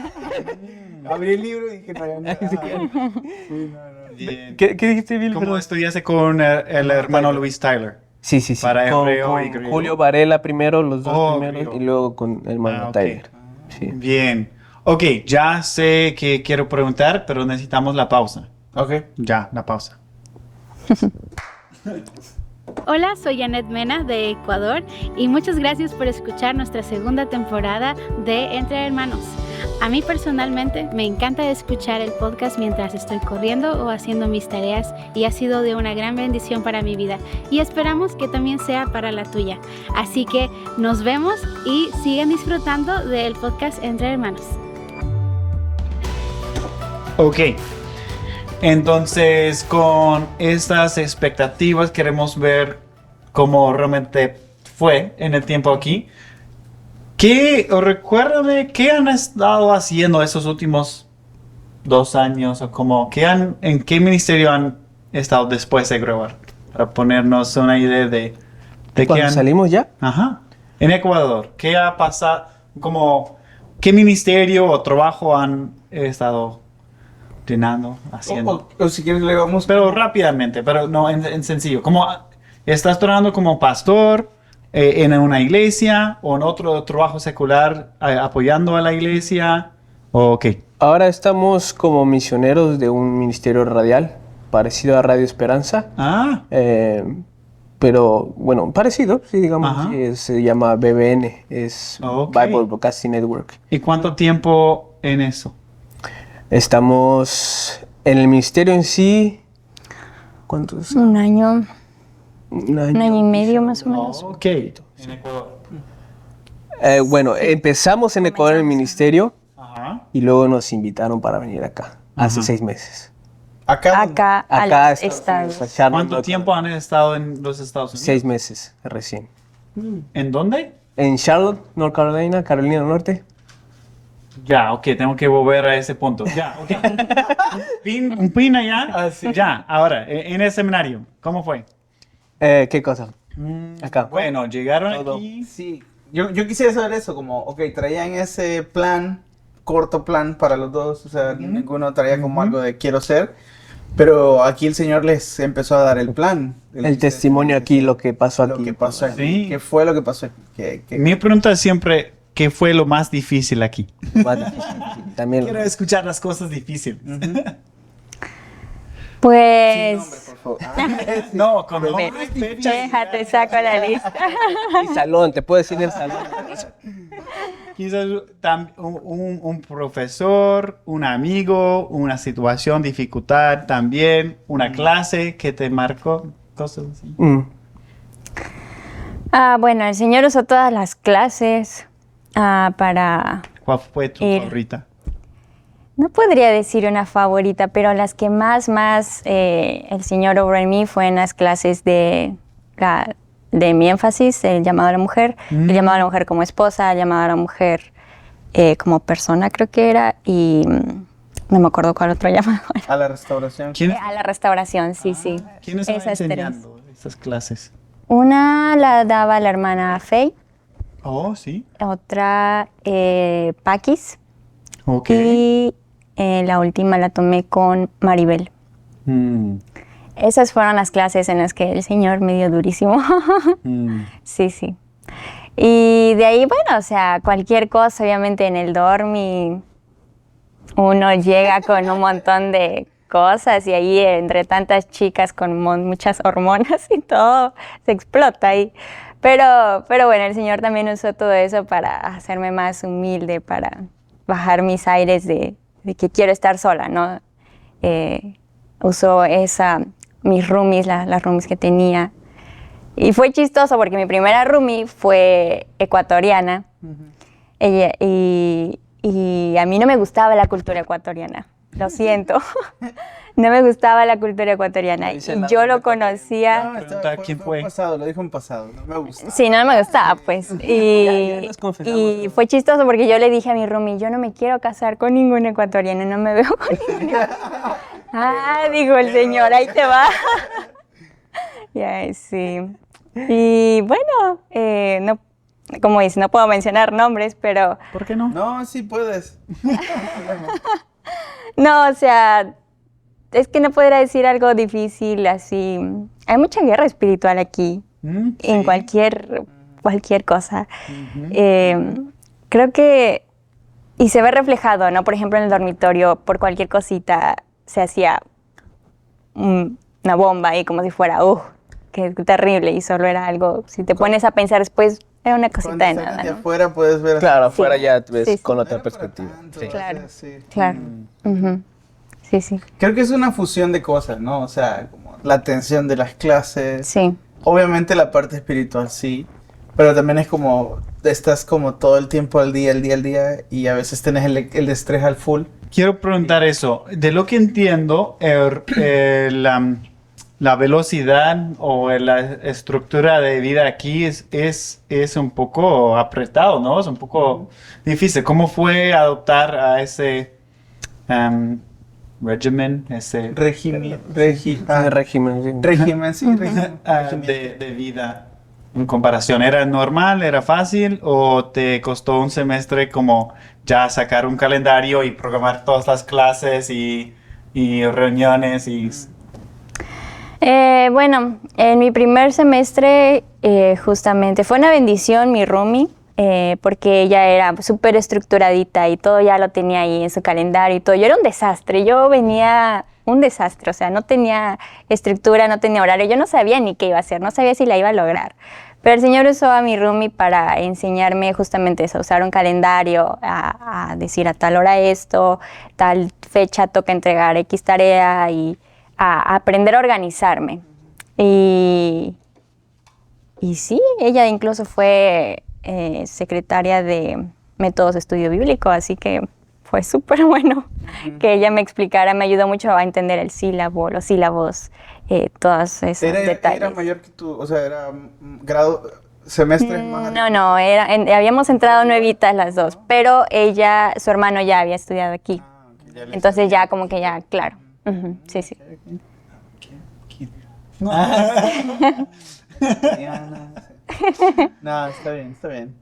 Abrí el libro y dije, no, ya no. Bien. ¿Qué dijiste, Bill? ¿Cómo estudiaste con el hermano Luis Tyler? Sí. Para hebreo con y griego. Julio Varela primero, los dos primeros, griego. y luego con el hermano ok. Tyler. Sí. Bien. Ok, ya sé que quiero preguntar, pero necesitamos la pausa. Ok. Ya, la pausa. Hola, soy Janet Mena de Ecuador y muchas gracias por escuchar nuestra segunda temporada de Entre Hermanos. A mí personalmente me encanta escuchar el podcast mientras estoy corriendo o haciendo mis tareas y ha sido de una gran bendición para mi vida y esperamos que también sea para la tuya. Así que nos vemos y sigan disfrutando del podcast Entre Hermanos. Ok. Entonces, con estas expectativas queremos ver cómo realmente fue en el tiempo aquí. Recuérdame, ¿qué han estado haciendo esos últimos 2 años? O como, ¿en qué ministerio han estado después de grabar? Para ponernos una idea de qué ¿Cuándo salimos ya? Ajá. En Ecuador, ¿qué ha pasado? Como, ¿qué ministerio o trabajo han estado llenando, haciendo? O si quieres le vamos... Pero rápidamente, pero no en sencillo. Como estás trabajando como pastor en una iglesia o en otro trabajo secular apoyando a la iglesia. Ok. Ahora estamos como misioneros de un ministerio radial parecido a Radio Esperanza. Ah, Pero bueno, parecido, sí, digamos, Ajá. sí, se llama BBN, es Ok. Bible Broadcasting Network. ¿y cuánto tiempo en eso? Estamos en el ministerio en sí, ¿cuántos? Un año, Un un año y medio más o menos. Ok. En Ecuador. Bueno, empezamos en Ecuador en el ministerio Ajá. y luego nos invitaron para venir acá, hace Ajá. 6 meses. Acá. Acá, a Acá los estamos, estados. a Charlotte, ¿Cuánto North tiempo han estado en los Estados Unidos? 6 meses recién. ¿En dónde? En Charlotte, North Carolina, Carolina del Norte. Ya, ok, tengo que volver a ese punto. Ya, ok. Un pin allá. Ya, ahora, en el seminario, ¿cómo fue? ¿Qué cosa? Acá. Bueno, llegaron Todo. aquí. Sí. Yo quisiera saber eso, como, ok, traían ese plan, corto plan para los dos, o sea, ninguno traía como algo de quiero ser, pero aquí el Señor les empezó a dar el plan. El testimonio aquí, lo que pasó aquí. Lo que pasó aquí. Sí. ¿Qué fue lo que pasó aquí? Mi pregunta es siempre, ¿qué fue lo más difícil aquí? Más difícil, sí. También. Quiero escuchar las cosas difíciles. Pues, Por favor. No, con nombre, fecha. déjate, saco la lista. Y salón, te puedo decir el salón. Quizás un profesor, un amigo, una situación, dificultad también, una clase que te marcó, cosas así. Bueno, el Señor usó todas las clases para... ¿Cuál fue tu Ir. favorita? No podría decir una favorita, pero las que más el Señor obró en mí fue en las clases de mi énfasis, el llamado a la mujer, el llamado a la mujer como esposa, el llamado a la mujer como persona, creo que era, y no me acuerdo cuál otro llamado era. A la restauración. ¿Quién, A la restauración, sí, sí. ¿quién estaba Esas tres. enseñando esas clases? Una la daba la hermana Faye, Oh, sí. otra Paquis, Ok. y la última la tomé con Maribel. Mm, Esas fueron las clases en las que el Señor me dio durísimo. mm. Sí, sí. Y de ahí, bueno, o sea, cualquier cosa, obviamente en el dormi uno llega con un montón de cosas y ahí entre tantas chicas con muchas hormonas y todo, se explota ahí. Pero bueno, el Señor también usó todo eso para hacerme más humilde, para bajar mis aires de que quiero estar sola, ¿no? Usó mis roomies, las roomies que tenía. Y fue chistoso porque mi primera roomie fue ecuatoriana. Ella, y a mí no me gustaba la cultura ecuatoriana. Lo siento. No me gustaba la cultura ecuatoriana. Y yo lo conocía. No, Preguntar quién fue. Pasado, lo dijo en pasado, no me gusta. Sí, no me gustaba, pues. Ya nos confesamos, Y ¿no? fue chistoso porque yo le dije a mi roomie, yo no me quiero casar con ningún ecuatoriano, no me veo con ningún. Ah, dijo el señor, ahí te va. Ya, sí. Y bueno, no, como dice, no puedo mencionar nombres, pero ¿Por qué no? No, sí puedes. no, o sea, es que no podría decir algo difícil así. Hay mucha guerra espiritual aquí en cualquier cosa. Creo que, y se ve reflejado, ¿no? Por ejemplo, en el dormitorio, por cualquier cosita se hacía una bomba y como si fuera, qué terrible, y solo era algo, si te pones a pensar después, era una cosita de nada, de ¿no? afuera puedes ver. Claro, afuera ya ves Sí, sí. con No otra era para perspectiva. tanto, Sí. o sea, Claro. sí. Claro. Ujú. Sí, sí. Creo que es una fusión de cosas, ¿no? O sea, como la atención de las clases. Sí. Obviamente la parte espiritual sí, pero también es como, estás como todo el tiempo al día, y a veces tenés el estrés al full. Quiero preguntar eso. De lo que entiendo, la velocidad o la estructura de vida aquí es un poco apretado, ¿no? Es un poco difícil. ¿Cómo fue adoptar a ese régimen, ese Régimen, Régimen, sí. régimen, sí, régimen. de vida en comparación? ¿Era normal, era fácil o te costó un semestre como ya sacar un calendario y programar todas las clases y reuniones y... Bueno, en mi primer semestre justamente fue una bendición mi roomie, porque ella era súper estructuradita y todo ya lo tenía ahí en su calendario y todo. Yo era un desastre, yo venía un desastre, o sea, no tenía estructura, no tenía horario, yo no sabía ni qué iba a hacer, no sabía si la iba a lograr. Pero el Señor usó a mi roomie para enseñarme justamente eso, usar un calendario, a decir a tal hora esto, tal fecha toca entregar X tarea y a aprender a organizarme. Y sí, ella incluso fue secretaria de métodos de estudio bíblico, así que fue súper bueno que ella me explicara, me ayudó mucho a entender el sílabo, los sílabos, todos esos detalles. ¿Era mayor que tú? O sea, era semestres más No, habíamos entrado nuevitas las dos, pero ella, su hermano ya había estudiado aquí. Entonces ya como que ya, claro. Sí, sí. No, está bien, está bien.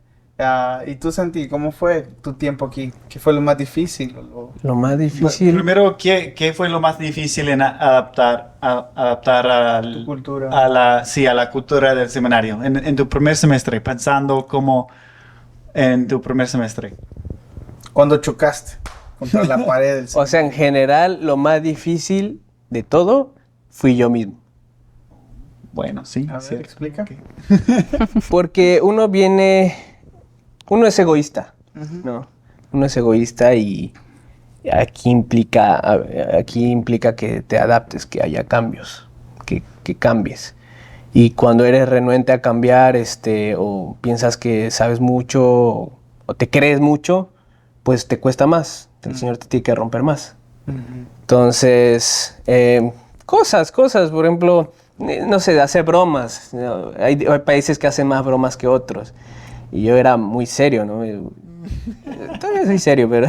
¿Y tú, Santi, cómo fue tu tiempo aquí? ¿Qué fue lo más difícil? Lo más difícil. Primero, ¿qué fue lo más difícil en adaptar a Tu cultura. a la cultura del seminario? En tu primer semestre, pensando como en tu primer semestre. Cuando chocaste contra la pared del O sea, en general, lo más difícil de todo fui yo mismo. Bueno, sí. A ver, cierto. explica. Ok. Porque uno es egoísta, ¿no? Uno es egoísta y aquí implica que te adaptes, que haya cambios, que cambies. Y cuando eres renuente a cambiar, o piensas que sabes mucho o te crees mucho, pues te cuesta más. El Señor te tiene que romper más. Entonces, cosas, por ejemplo, no sé, hacer bromas. ¿No? Hay países que hacen más bromas que otros. Y yo era muy serio, ¿no? Todavía soy serio, pero...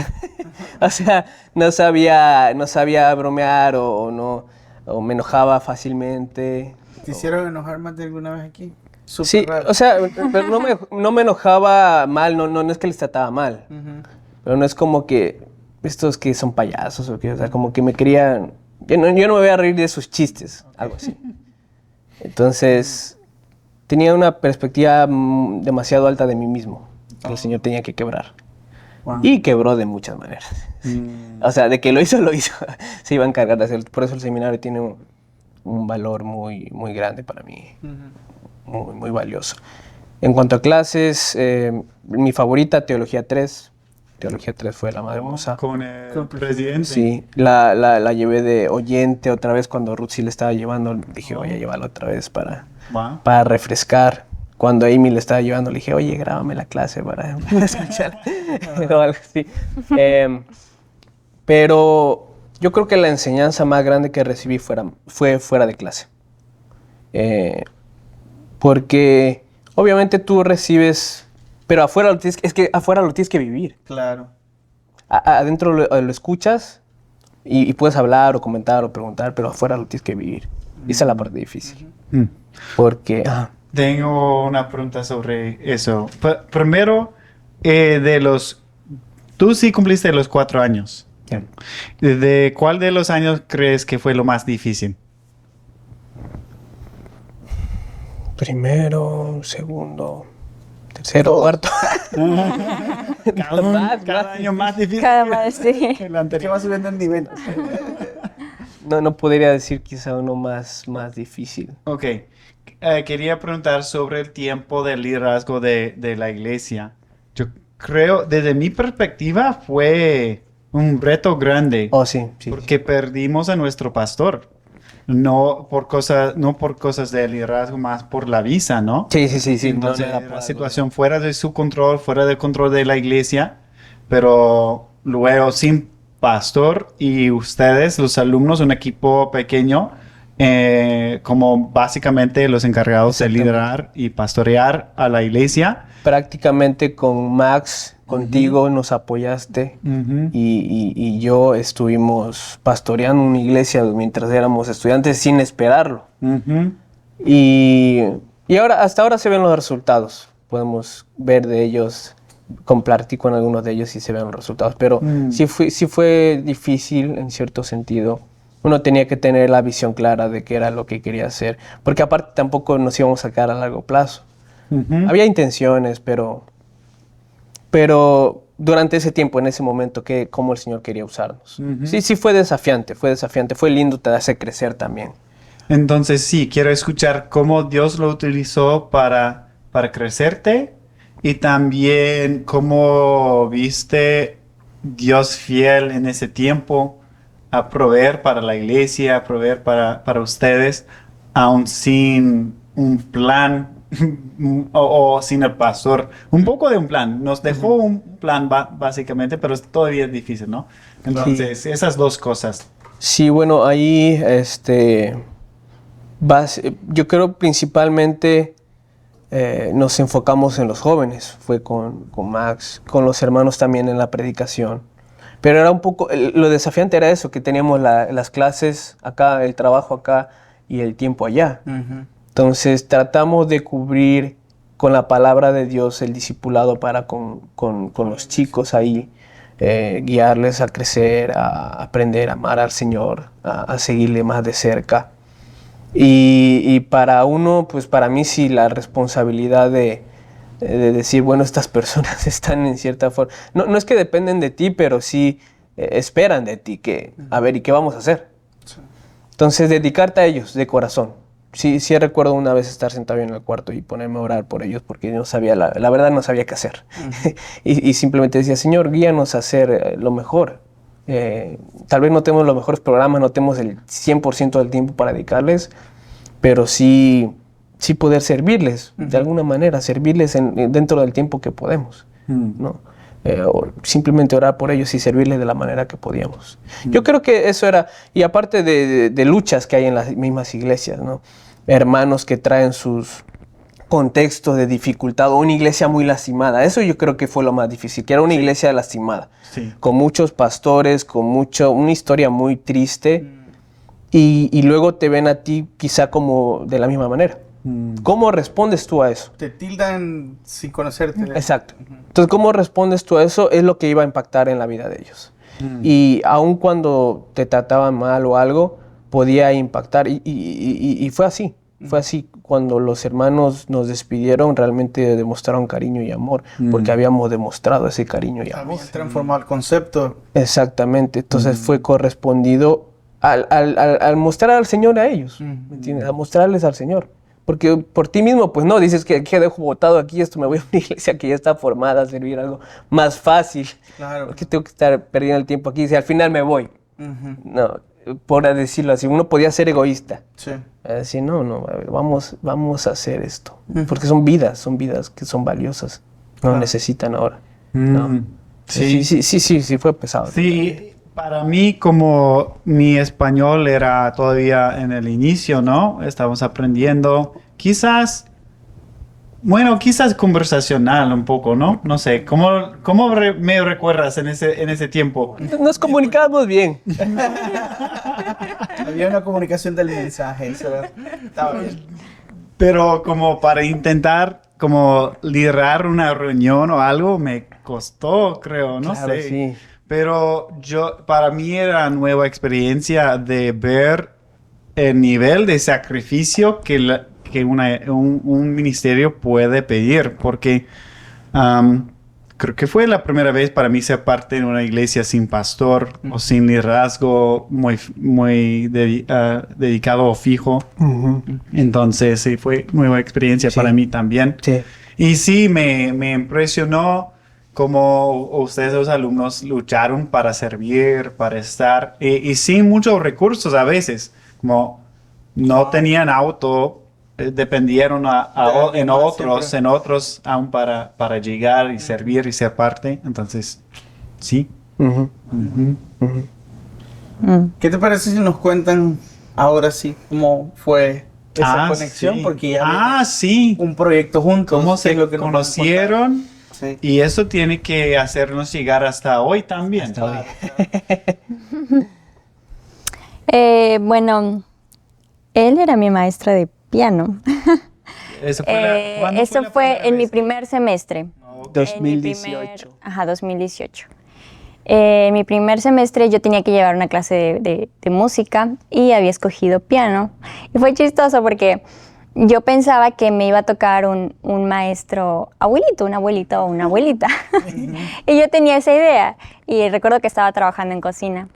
o sea, no sabía bromear o me enojaba fácilmente. ¿Te hicieron enojar más de alguna vez aquí? Súper Sí, raro. o sea, pero no me enojaba mal, no es que les trataba mal. Pero no es como que estos que son payasos o sea, como que me querían... Yo no me voy a reír de sus chistes, algo así. Entonces, tenía una perspectiva demasiado alta de mí mismo, que el Señor tenía que quebrar. Wow. Y quebró de muchas maneras. O sea, de que lo hizo. Se iba a encargar de hacer. Por eso el seminario tiene un valor muy, muy grande para mí. Muy, muy valioso. En cuanto a clases, mi favorita, Teología 3. Teología 3 fue la más hermosa. Con el presidente. Sí, la llevé de oyente otra vez cuando Ruth sí le estaba llevando. Dije, voy a llevarla otra vez para refrescar. Cuando Amy le estaba llevando, le dije, oye, grábame la clase para escuchar. O algo así. Pero yo creo que la enseñanza más grande que recibí fue fuera de clase. Porque obviamente tú recibes, pero afuera lo tienes que vivir. Claro. Adentro lo escuchas y puedes hablar o comentar o preguntar, pero afuera lo tienes que vivir. Y esa es la parte difícil. Porque... Tengo una pregunta sobre eso. Primero, tú sí cumpliste los 4 años. Yeah. ¿De cuál de los años crees que fue lo más difícil? Primero, segundo, tercero, Todo. cuarto. Cada año más difícil Cada que vez, sí. el ¿Qué anterior. va subiendo el nivel? No podría decir quizá uno más difícil. Ok. Quería preguntar sobre el tiempo del liderazgo de la iglesia. Yo creo, desde mi perspectiva, fue un reto grande. Oh, sí. Porque perdimos a nuestro pastor. No por cosas de liderazgo, más por la visa, ¿no? Sí. Entonces, era era una situación fuera de su control, fuera del control de la iglesia, pero luego sin pastor y ustedes, los alumnos, un equipo pequeño, como básicamente los encargados de Exactamente. liderar y pastorear a la iglesia. Prácticamente con Max, contigo, nos apoyaste. Ujú. Y yo estuvimos pastoreando una iglesia mientras éramos estudiantes sin esperarlo. Ujú. Y hasta ahora se ven los resultados. Podemos ver de ellos, compartir con algunos de ellos y se ven los resultados. Pero sí fue difícil en cierto sentido. Uno tenía que tener la visión clara de qué era lo que quería hacer. Porque aparte tampoco nos íbamos a quedar a largo plazo. Ujú. Había intenciones, pero durante ese tiempo, en ese momento, cómo el Señor quería usarnos. Ujú. Sí fue desafiante, fue lindo, te hace crecer también. Entonces sí, quiero escuchar cómo Dios lo utilizó para crecerte y también cómo viste Dios fiel en ese tiempo a proveer para la iglesia, a proveer para ustedes, aún sin un plan o sin el pastor. Un poco de un plan. Nos dejó un plan básicamente, pero todavía es difícil, ¿no? Entonces, esas dos cosas. Sí, bueno, ahí yo creo principalmente nos enfocamos en los jóvenes. Fue con Max, con los hermanos también en la predicación. Pero era un poco, lo desafiante era eso, que teníamos las clases acá, el trabajo acá y el tiempo allá. Entonces tratamos de cubrir con la palabra de Dios el discipulado para con los chicos ahí, guiarles a crecer, a aprender a amar al Señor, a seguirle más de cerca. Y para uno, pues para mí sí, la responsabilidad de decir, bueno, estas personas están en cierta forma, no es que dependen de ti, pero sí esperan de ti, a ver, ¿y qué vamos a hacer? Entonces, dedicarte a ellos de corazón. Sí recuerdo una vez estar sentado en el cuarto y ponerme a orar por ellos porque no sabía, la verdad no sabía qué hacer. y simplemente decía, Señor, guíanos a hacer lo mejor. Tal vez no tenemos los mejores programas, no tenemos el 100% del tiempo para dedicarles, pero sí poder servirles, de alguna manera, servirles dentro del tiempo que podemos, ¿no? O simplemente orar por ellos y servirles de la manera que podíamos. Yo creo que eso era, y aparte de luchas que hay en las mismas iglesias, ¿no? Hermanos que traen sus contextos de dificultad o una iglesia muy lastimada, eso yo creo que fue lo más difícil, que era una iglesia lastimada, con muchos pastores, una historia muy triste, y luego te ven a ti quizá como de la misma manera. ¿Cómo respondes tú a eso? Te tildan sin conocerte. Exacto. Entonces, ¿cómo respondes tú a eso? Es lo que iba a impactar en la vida de ellos. Y aun cuando te trataban mal o algo, podía impactar. Y fue así. Fue así. Cuando los hermanos nos despidieron, realmente demostraron cariño y amor, porque habíamos demostrado ese cariño y amor. Habían transformado el concepto. Exactamente. Entonces fue correspondido al mostrar al Señor a ellos. ¿Me entiendes? A mostrarles al Señor. Porque por ti mismo, pues no, dices que dejo botado aquí esto, me voy a una iglesia que ya está formada a servir algo más fácil. Claro. Porque tengo que estar perdiendo el tiempo aquí, si al final me voy. No, por decirlo así, uno podía ser egoísta. Sí. Decir, no, a ver, vamos a hacer esto. Porque son vidas que son valiosas. No necesitan ahora. No. Sí, fue pesado. Sí, para mí, como mi español era todavía en el inicio, ¿no? Estábamos aprendiendo. Quizás conversacional un poco, ¿no? No sé, ¿cómo me recuerdas en ese tiempo? Nos comunicábamos bien. Había una comunicación del mensaje. Eso estaba bien. Pero como para intentar como liderar una reunión o algo, me costó, creo, no claro, sé. Sí. Pero para mí era nueva experiencia de ver el nivel de sacrificio que que un ministerio puede pedir, porque creo que fue la primera vez para mí ser parte de una iglesia sin pastor o sin liderazgo muy dedicado o fijo. Entonces, sí, fue nueva experiencia para mí también. Sí. Y sí, me impresionó cómo ustedes, los alumnos, lucharon para servir, para estar, y sin muchos recursos a veces, como no tenían auto, dependieron en otros aún para llegar y servir y ser parte. Entonces, sí. Ujú. ¿Qué te parece si nos cuentan ahora sí cómo fue esa conexión? Sí. Porque ya Sí. un proyecto juntos. ¿Cómo ¿qué se es lo que nos pueden conocieron? contar? Sí. Y eso tiene que hacernos llegar hasta hoy también. Bueno, él era mi maestro de piano. Eso fue, ¿cuándo Eso la fue primera en mi vez? primer semestre. Ok. 2018. Ajá, 2018. En mi primer semestre yo tenía que llevar una clase de música y había escogido piano. Y fue chistoso porque yo pensaba que me iba a tocar un maestro abuelito, un abuelito o una abuelita. Y yo tenía esa idea. Y recuerdo que estaba trabajando en cocina.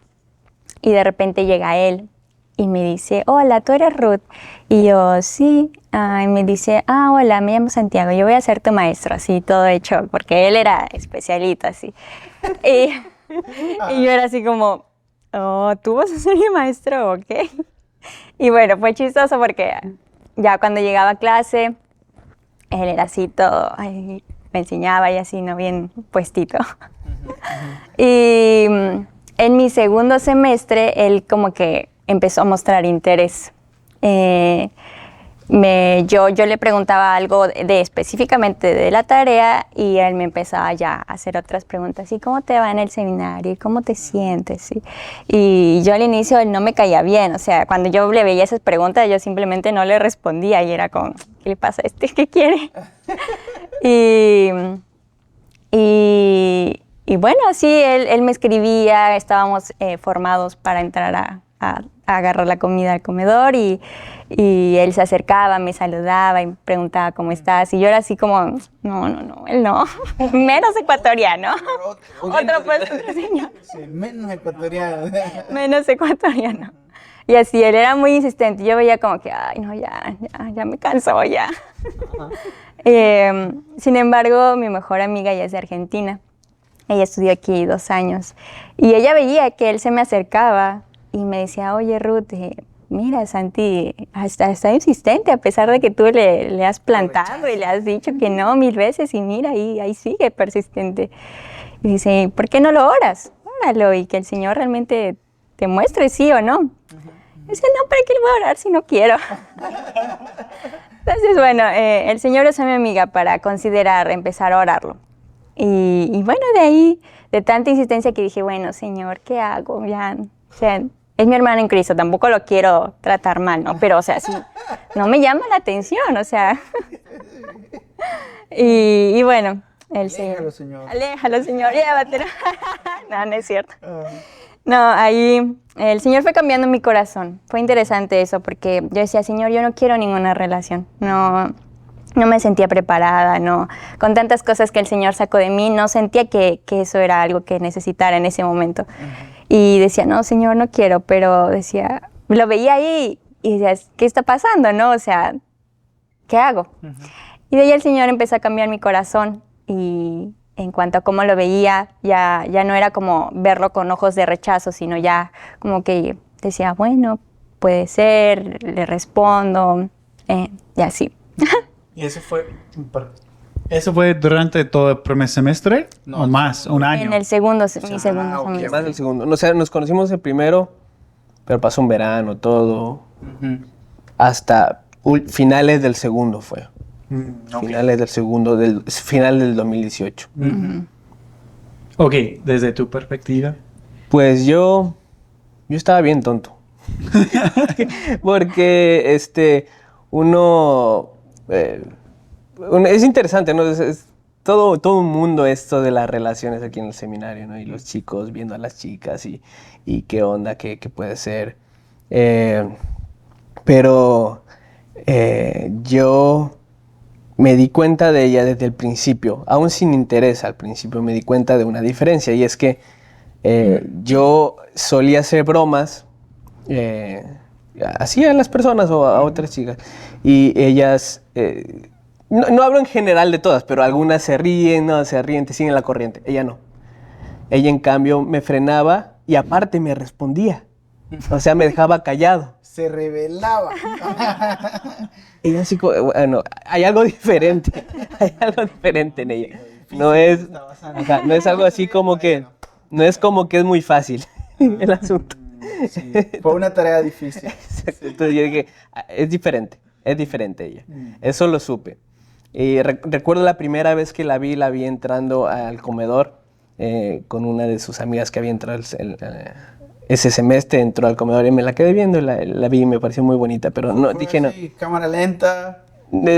Y de repente llega él y me dice, hola, ¿tú eres Ruth? Y yo, sí. Y me dice, hola, me llamo Santiago, yo voy a ser tu maestro, así, todo hecho, porque él era especialito, así. Y yo era así como, oh, ¿tú vas a ser mi maestro o qué? Y bueno, fue chistoso porque ya cuando llegaba a clase, él era así todo, ay, me enseñaba y así, ¿no? Bien puestito. Y en mi segundo semestre, él como que empezó a mostrar interés. Yo le preguntaba algo específicamente de la tarea y él me empezaba ya a hacer otras preguntas. ¿Y cómo te va en el seminario? ¿Y cómo te sientes? Y yo al inicio él no me caía bien. O sea, cuando yo le veía esas preguntas, yo simplemente no le respondía y era como, ¿qué le pasa a este? ¿Qué quiere? Y bueno, sí, él me escribía, estábamos formados para entrar a agarrar la comida al comedor y él se acercaba, me saludaba y me preguntaba cómo estás. Y yo era así como, no, él no, menos ecuatoriano. Otro señor. Sí, menos ecuatoriano. Menos ecuatoriano. Y así, él era muy insistente. Yo veía como que, ay, no, ya me cansó ya. Sin embargo, mi mejor amiga ella es de Argentina. Ella estudió aquí 2 años. Y ella veía que él se me acercaba y me decía, oye, Ruth, mira, Santi, está insistente a pesar de que tú le has plantado y le has dicho que no 1000 veces y mira, ahí sigue persistente. Y dice, ¿por qué no lo oras? Óralo y que el Señor realmente te muestre sí o no. Dice, no, ¿para qué le voy a orar si no quiero? Entonces, bueno, el Señor usó a mi amiga para considerar empezar a orarlo. Y bueno, de ahí, de tanta insistencia que dije, bueno, Señor, ¿qué hago? Ya, o sea, es mi hermano en Cristo, tampoco lo quiero tratar mal, ¿no? Pero, o sea, sí, no me llama la atención, o sea. Y bueno, el Señor. Aléjalo, Señor, llévatelo. No es cierto. No, ahí el Señor fue cambiando mi corazón. Fue interesante eso, porque yo decía, Señor, yo no quiero ninguna relación. No me sentía preparada, no. Con tantas cosas que el Señor sacó de mí, no sentía que eso era algo que necesitara en ese momento. Y decía, no, Señor, no quiero, pero decía, lo veía ahí y decía, ¿qué está pasando, no? O sea, ¿qué hago? Y de ahí el Señor empezó a cambiar mi corazón y en cuanto a cómo lo veía, ya no era como verlo con ojos de rechazo, sino ya como que decía, bueno, puede ser, le respondo, y así. ¿Y eso fue durante todo el primer semestre? No, ¿O más? ¿Un año? En el segundo, mi segundo ok. semestre. Más del segundo. O sea, nos conocimos el primero, pero pasó un verano, todo. Hasta finales del segundo fue. Ok. Finales del segundo, final del 2018. Ok, desde tu perspectiva. Pues yo estaba bien tonto. Porque es interesante, ¿no? Es todo un mundo esto de las relaciones aquí en el seminario, ¿no? Y los chicos viendo a las chicas y qué onda, qué puede ser. Pero yo me di cuenta de ella desde el principio, aún sin interés al principio me di cuenta de una diferencia, y es que yo solía hacer bromas así a las personas o a otras chicas, y ellas, no hablo en general de todas, pero algunas se ríen, te siguen la corriente, ella no. Ella en cambio me frenaba y aparte me respondía, o sea, me dejaba callado. Se revelaba. Y así, bueno, hay algo diferente en ella. No es algo así como que, no es como que es muy fácil el asunto. Sí, fue una tarea difícil. Entonces yo dije, es diferente ella. Eso lo supe. Y recuerdo la primera vez que la vi entrando al comedor con una de sus amigas que había entrado ese semestre, entró al comedor y me la quedé viendo, la vi y me pareció muy bonita, pero no, dije no. Cámara lenta.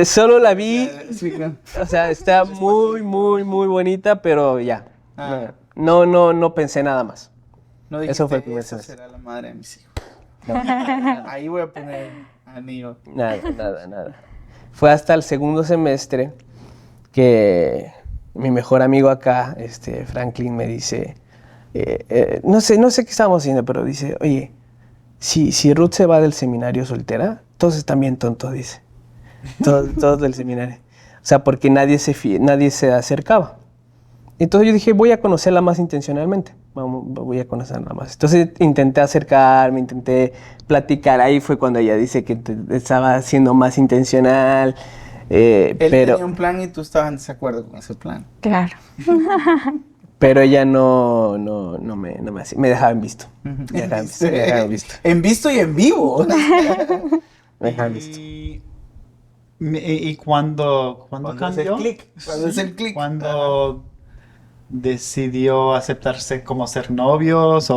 Solo la vi, Sí, claro. o sea, está muy bonita, pero ya. No pensé nada más. No dijiste, Eso fue el primer esa semestre. será la madre de mis hijos. Ahí voy a poner anillo. Nada. Fue hasta el segundo semestre que mi mejor amigo acá, Franklin, me dice, no sé qué estábamos haciendo, pero dice, oye, si Ruth se va del seminario soltera, todos están bien tontos, dice. Todos del seminario. O sea, porque nadie se acercaba. Entonces yo dije, voy a conocerla más intencionalmente. Voy a conocerla más. Entonces intenté acercarme, intenté platicar. Ahí fue cuando ella dice que estaba siendo más intencional. Él pero tenía un plan y tú estabas en desacuerdo con ese plan. Claro. Pero ella no me hacía. Me dejaba en visto. Me dejaba en visto. En visto y en vivo. Me dejaba en visto. ¿Y cuándo cambió? Cuando es el clic. ¿Cuándo decidió aceptarse como ser novios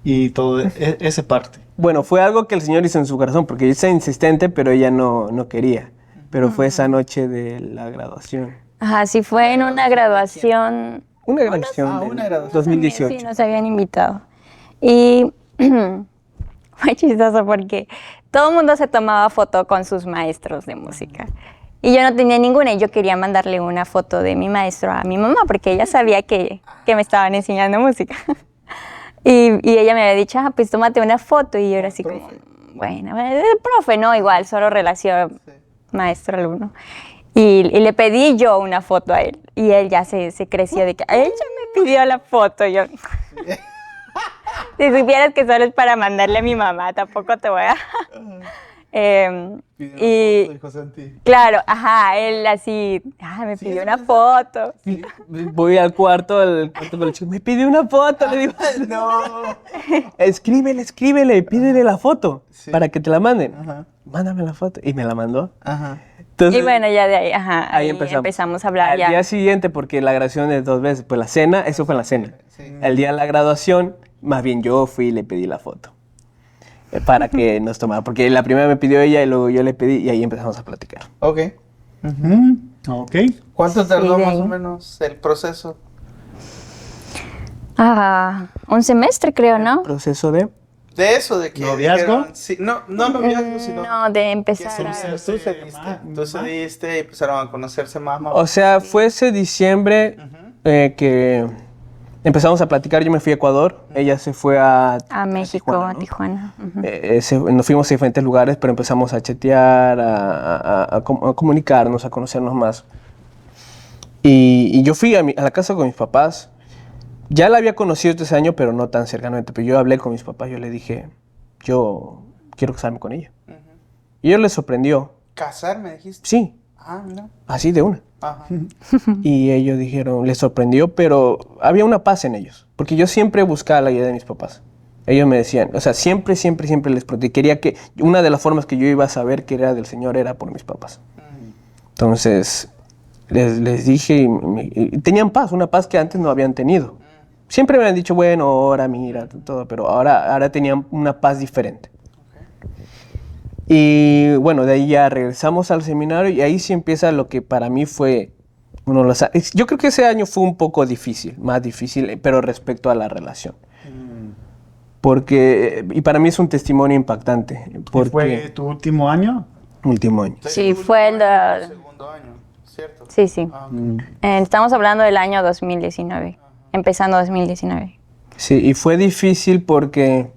y todo esa parte? Bueno, fue algo que el Señor hizo en su corazón, porque yo era insistente, pero ella no quería. Pero fue esa noche de la graduación. Ajá, sí fue en una graduación. Una graduación una del graduación. 2018. Sí, nos habían invitado. Y fue chistoso porque todo el mundo se tomaba foto con sus maestros de música. Y yo no tenía ninguna y yo quería mandarle una foto de mi maestro a mi mamá porque ella sabía que me estaban enseñando música. y ella me había dicho, pues tómate una foto. Y yo era así como, bueno, el profe, no, igual, solo relación maestro-alumno. Y le pedí yo una foto a él. Y él ya se creció de que, él ya me pidió la foto. Yo, si supieras que solo es para mandarle a mi mamá, tampoco te voy a... Claro, ajá, él así, me pidió una foto. Voy al cuarto con el chico, me pidió una foto, le digo, No. escríbele, pídele la foto para que te la manden. Ajá. Mándame la foto. Y me la mandó. Ajá. Entonces, Y bueno, ya de ahí, ahí empezamos a hablar. Al Ya. día siguiente, porque la graduación es 2 veces, pues la cena, eso fue en la cena. Sí. El día de la graduación, más bien yo fui y le pedí la foto. Para que nos tomara, porque la primera me pidió ella y luego yo le pedí y ahí empezamos a platicar. Ok. Ok. ¿Cuánto tardó Sí, de más ahí. o menos el proceso? Un semestre creo, ¿no? Proceso de... De eso, de que ¿Noviazgo? dijeron, sí, no noviazgo, sino No, de que empezar se- a... tú cediste, tú cediste y empezaron a conocerse más. O sea, fue ese diciembre que empezamos a platicar. Yo me fui a Ecuador, ella se fue a México, Tijuana, a ¿no? Tijuana. Ujú. Nos fuimos a diferentes lugares, pero empezamos a chatear, a comunicarnos, a conocernos más. Y yo fui a la casa con mis papás. Ya la había conocido este año, pero no tan cercanamente. Pero yo hablé con mis papás, yo le dije, yo quiero casarme con ella. Y ellos les sorprendió. ¿Casar, me dijiste? Sí, Ah, mira. así de una. Ajá. Y ellos dijeron, les sorprendió, pero había una paz en ellos. Porque yo siempre buscaba la ayuda de mis papás. Ellos me decían, o sea, siempre les protegí. Quería que, una de las formas que yo iba a saber que era del Señor era por mis papás. Entonces, les dije, y tenían paz, una paz que antes no habían tenido. Siempre me han dicho, bueno, ahora mira, todo, pero ahora tenían una paz diferente. Y bueno, de ahí ya regresamos al seminario y ahí sí empieza lo que para mí fue uno de los... Yo creo que ese año fue un poco difícil, más difícil, pero respecto a la relación. Porque, y para mí es un testimonio impactante. Porque ¿Fue tu último año? Último año. Sí, fue el de... segundo año, ¿cierto? Sí, sí. Ah, ok. Estamos hablando del año 2019, empezando 2019. Sí, y fue difícil porque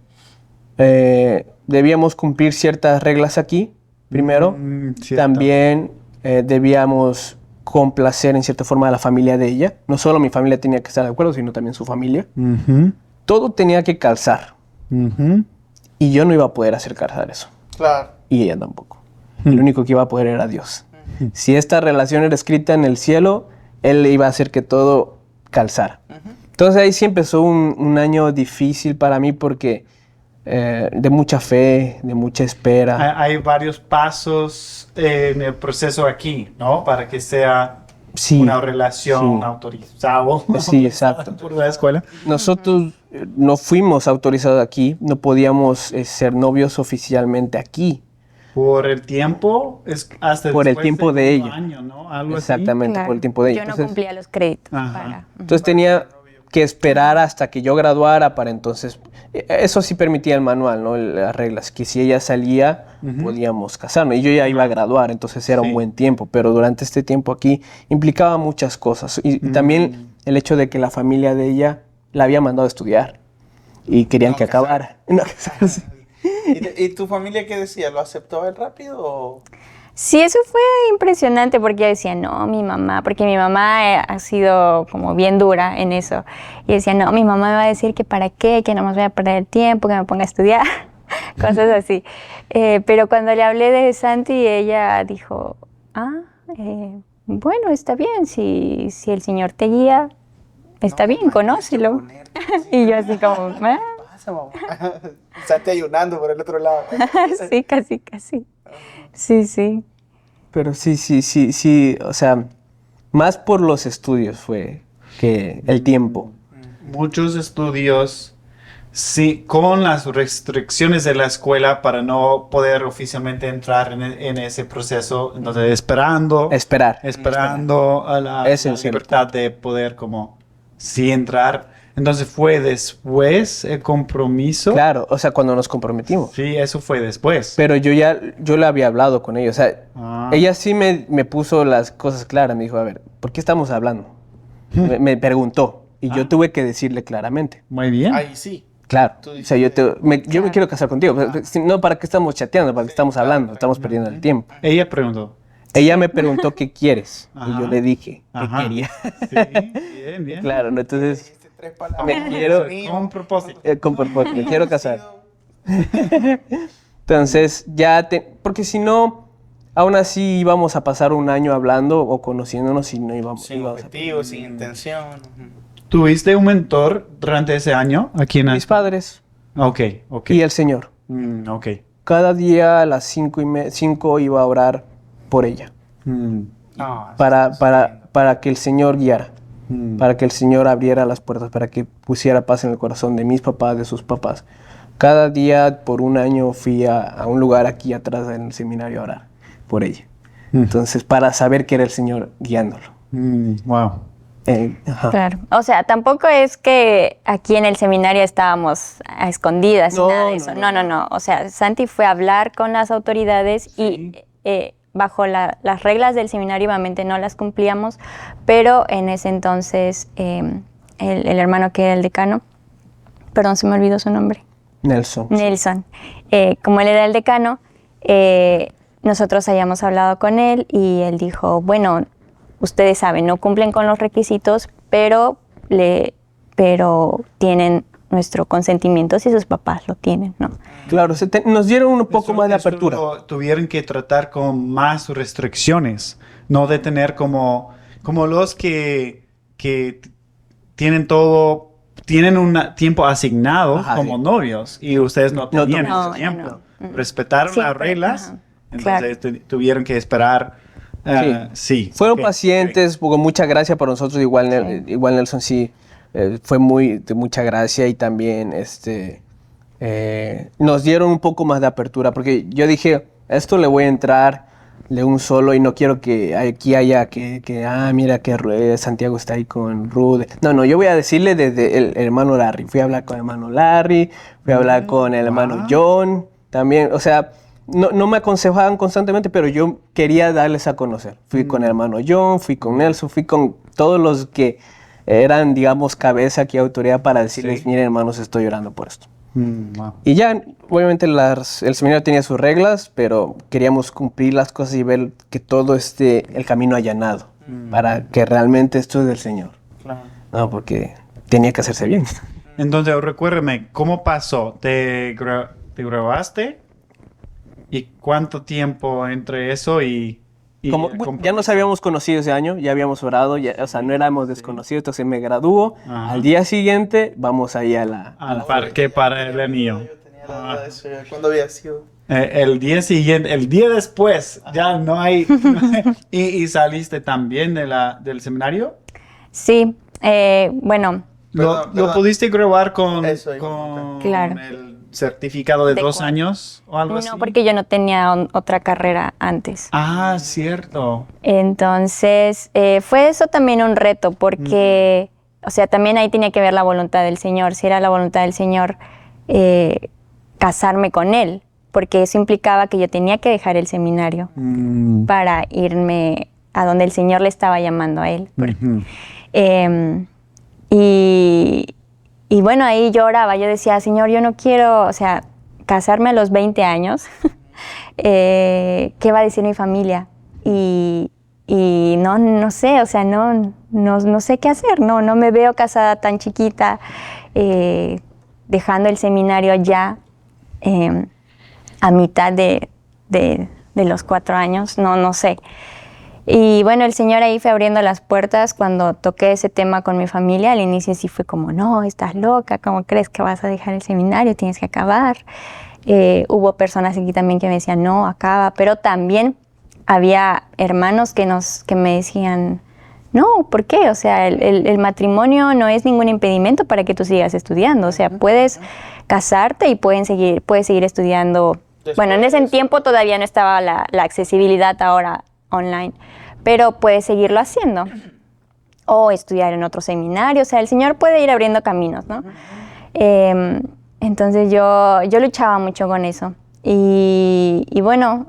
debíamos cumplir ciertas reglas aquí, primero. Cierto. También debíamos complacer en cierta forma a la familia de ella. No solo mi familia tenía que estar de acuerdo, sino también su familia. Ujú, Todo tenía que calzar. ujú. Y yo no iba a poder hacer calzar eso. Claro. Y ella tampoco. El único que iba a poder era Dios. Si esta relación era escrita en el cielo, Él iba a hacer que todo calzara. Entonces ahí sí empezó un año difícil para mí porque de mucha fe, de mucha espera. Hay varios pasos en el proceso aquí, ¿no? Para que sea Sí, una relación sí. autorizada Sí, exacto. por la escuela. Nosotros no fuimos autorizados aquí, no podíamos ser novios oficialmente aquí. Por el tiempo, hasta Por el después tiempo de segundo ella. año, ¿no? Algo así. Exactamente, por el tiempo de ella. Yo no Entonces, cumplía los créditos. Ajá. entonces tenía que esperar hasta que yo graduara para entonces... Eso sí permitía el manual, ¿no? Las reglas, que si ella salía, podíamos casarnos. Y yo ya iba a graduar, entonces era Sí. un buen tiempo. Pero durante este tiempo aquí implicaba muchas cosas. Y también el hecho de que la familia de ella la había mandado a estudiar. Y querían que acabara. No, casarse. ¿Y tu familia qué decía? ¿Lo aceptó él rápido o...? Sí, eso fue impresionante porque yo decía, no, mi mamá, porque mi mamá ha sido como bien dura en eso. Y decía, no, mi mamá me va a decir que para qué, que no más voy a perder el tiempo, que me ponga a estudiar, cosas así. Pero cuando le hablé de Santi, ella dijo, bueno, está bien, si el Señor te guía, está bien, conócelo. Y yo así como, "Ah". Pasa, mamá. Santi ayunando por el otro lado. Sí, casi, casi. Sí, sí. Pero sí, o sea, más por los estudios fue que el tiempo. Muchos estudios, sí, con las restricciones de la escuela para no poder oficialmente entrar en ese proceso, entonces esperando a la Es en serio. libertad de poder como sí entrar. Entonces fue después el compromiso. Claro, o sea, cuando nos comprometimos. Sí, eso fue después. Pero yo le había hablado con ella, o sea, Ah. ella sí me puso las cosas claras, me dijo, a ver, ¿por qué estamos hablando? Me preguntó y yo tuve que decirle claramente. Muy bien. Ahí sí. Claro, Tú o sea, yo me quiero casar contigo, no para qué estamos chateando, para qué estamos hablando, estamos perdiendo el tiempo. Ella preguntó. Ella me preguntó qué quieres y Ajá. yo le dije Ajá. qué quería. Sí, bien, bien. Claro, ¿no? Entonces, Dijiste 3 palabras. me quiero, Con propósito. con propósito, me quiero casar. Entonces, porque si no, aún así íbamos a pasar un año hablando o conociéndonos y no íbamos, Sin íbamos a... objetivo, sin intención. ¿Tuviste un mentor durante ese año aquí en Mis padres Ok, ok. y el Señor. Ok. Cada día a las 5 iba a orar por ella, Mm, No, para que el Señor guiara, mm. para que el Señor abriera las puertas, para que pusiera paz en el corazón de mis papás, de sus papás. Cada día por un año fui a un lugar aquí atrás en el seminario a orar por ella. Entonces, para saber que era el Señor guiándolo. Wow. Ajá. Claro. O sea, tampoco es que aquí en el seminario estábamos a escondidas No, y nada de no, eso. no. No. O sea, Santi fue a hablar con las autoridades y bajo las reglas del seminario obviamente no las cumplíamos, pero en ese entonces el hermano que era el decano, perdón, se me olvidó su nombre. Nelson. Nelson. Como él era el decano, nosotros habíamos hablado con él y él dijo, bueno, ustedes saben, no cumplen con los requisitos, pero tienen nuestro consentimiento si sus papás lo tienen, ¿no? Claro, nos dieron un poco Eso- más de eso apertura. tuvieron que tratar con más restricciones, no de tener como los que tienen todo, tienen un tiempo asignado Ajá, como sí. novios y ustedes no No, tenían no, ese tiempo. no. Respetaron las Siempre, reglas, ajá. entonces tuvieron que esperar. Sí. Fueron Ok, pacientes, con mucha gracia para nosotros, igual Nelson sí, fue de mucha gracia y también nos dieron un poco más de apertura, porque yo dije, esto le voy a entrar de un solo y no quiero que aquí haya mira que Santiago está ahí con Rude. No, yo voy a decirle desde el hermano Larry. Fui a hablar con el hermano Larry, fui a hablar con el hermano wow. John también, o sea, no me aconsejaban constantemente, pero yo quería darles a conocer. Fui con el hermano John, fui con Nelson, fui con todos los que eran, digamos, cabeza aquí, autoridad, para decirles, Sí. miren, hermanos, estoy orando por esto. Wow. Y ya, obviamente, el seminario tenía sus reglas, pero queríamos cumplir las cosas y ver que todo esté el camino allanado, para que realmente esto es del Señor. Claro. No, porque tenía que hacerse bien. Entonces, recuérdame, ¿cómo pasó? ¿Te grabaste? ¿Y cuánto tiempo entre eso y Como, ya nos habíamos conocido ese año, ya habíamos orado, ya, o sea, no éramos desconocidos, entonces me gradúo. Ajá. Al día siguiente vamos ahí a la... al parque para el niño? Yo tenía la duda de eso, ¿cuándo había sido? El día siguiente, el día después, ya no hay... ¿Y saliste también del seminario? Sí, bueno, ¿Lo Perdón. pudiste grabar con Eso iba a con Claro. el certificado de ¿De 2 cuál? años o algo así? no, porque yo no tenía otra carrera antes. Ah, cierto. Entonces, fue eso también un reto, porque, o sea, también ahí tenía que ver la voluntad del Señor. Si era la voluntad del Señor casarme con Él, porque eso implicaba que yo tenía que dejar el seminario para irme a donde el Señor le estaba llamando a Él. Ujú. Y bueno, ahí yo oraba, yo decía, Señor, yo no quiero, o sea, casarme a los 20 años, ¿qué va a decir mi familia? Y no sé, o sea, no sé qué hacer, no me veo casada tan chiquita, dejando el seminario ya a mitad de los 4 años, no sé. Y bueno, el Señor ahí fue abriendo las puertas cuando toqué ese tema con mi familia. Al inicio sí fue como, no, estás loca, ¿cómo crees que vas a dejar el seminario? Tienes que acabar. Hubo personas aquí también que me decían, no, acaba. Pero también había hermanos que me decían, no, ¿por qué? O sea, el matrimonio no es ningún impedimento para que tú sigas estudiando. O sea, puedes casarte y puedes seguir estudiando. Bueno, en ese tiempo todavía no estaba la accesibilidad ahora online, pero puedes seguirlo haciendo o estudiar en otro seminario. O sea, el Señor puede ir abriendo caminos, ¿no? Entonces yo luchaba mucho con eso y bueno,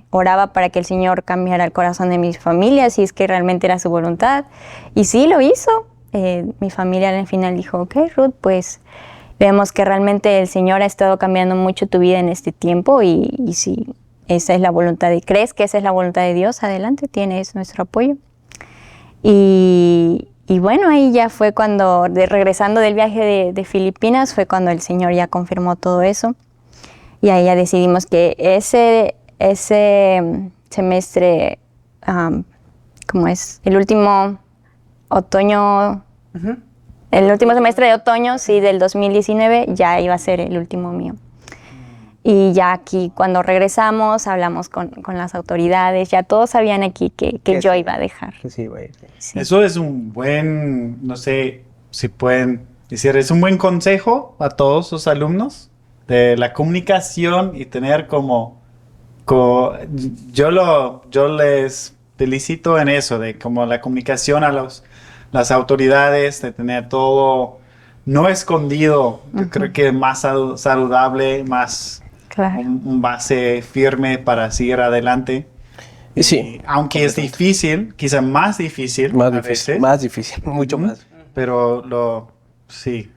oraba para que el Señor cambiara el corazón de mi familia, si es que realmente era su voluntad, y sí lo hizo. Mi familia al final dijo, ok, Ruth, pues vemos que realmente el Señor ha estado cambiando mucho tu vida en este tiempo y si esa es la voluntad y crees que esa es la voluntad de Dios, adelante, tienes nuestro apoyo. Y bueno, ahí ya fue cuando, regresando del viaje de Filipinas, fue cuando el Señor ya confirmó todo eso. Y ahí ya decidimos que ese semestre, como es el último otoño, el último semestre de otoño, sí, del 2019, ya iba a ser el último mío. Y ya aquí, cuando regresamos, hablamos con las autoridades, ya todos sabían aquí que yo sí. iba a dejar. Que sí, güey. Sí. Eso es un buen, no sé si pueden decir, es un buen consejo a todos los alumnos de la comunicación y tener yo les felicito en eso, de como la comunicación a las autoridades, de tener todo no escondido. Yo creo que es más saludable, más Claro. un base firme para seguir adelante. Y sí, Aunque es difícil, quizá más difícil a veces, más difícil, mucho Ujú. más. pero sí,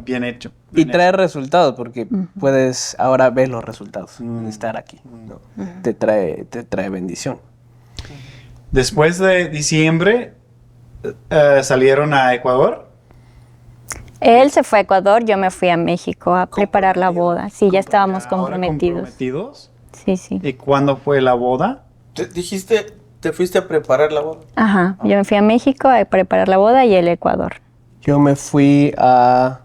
bien hecho. Y Bien trae resultados, porque puedes ahora ver los resultados de estar aquí, ¿no? Te trae bendición. hecho. Después de diciembre, salieron a Ecuador. Él se fue a Ecuador, yo me fui a México a preparar la boda. Sí, ya estábamos Ahora comprometidos. Sí. ¿Y cuándo fue la boda? Dijiste, te fuiste a preparar la boda. Ajá, yo me fui a México a preparar la boda y él a Ecuador. Yo me fui a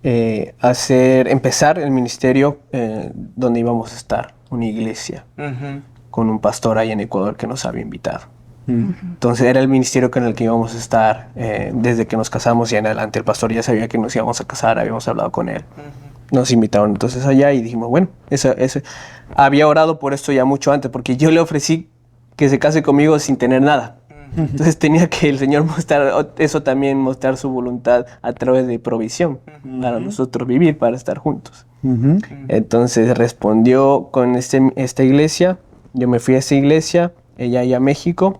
empezar el ministerio donde íbamos a estar, una iglesia, con un pastor ahí en Ecuador que nos había invitado. Entonces era el ministerio con el que íbamos a estar desde que nos casamos y en adelante. El pastor ya sabía que nos íbamos a casar, habíamos hablado con él. Nos invitaron entonces allá y dijimos, bueno, había orado por esto ya mucho antes, porque yo le ofrecí que se case conmigo sin tener nada. Entonces tenía que el Señor mostrar, eso también mostrar su voluntad a través de provisión para nosotros vivir, para estar juntos. Entonces respondió con esta iglesia, yo me fui a esa iglesia, ella y a México,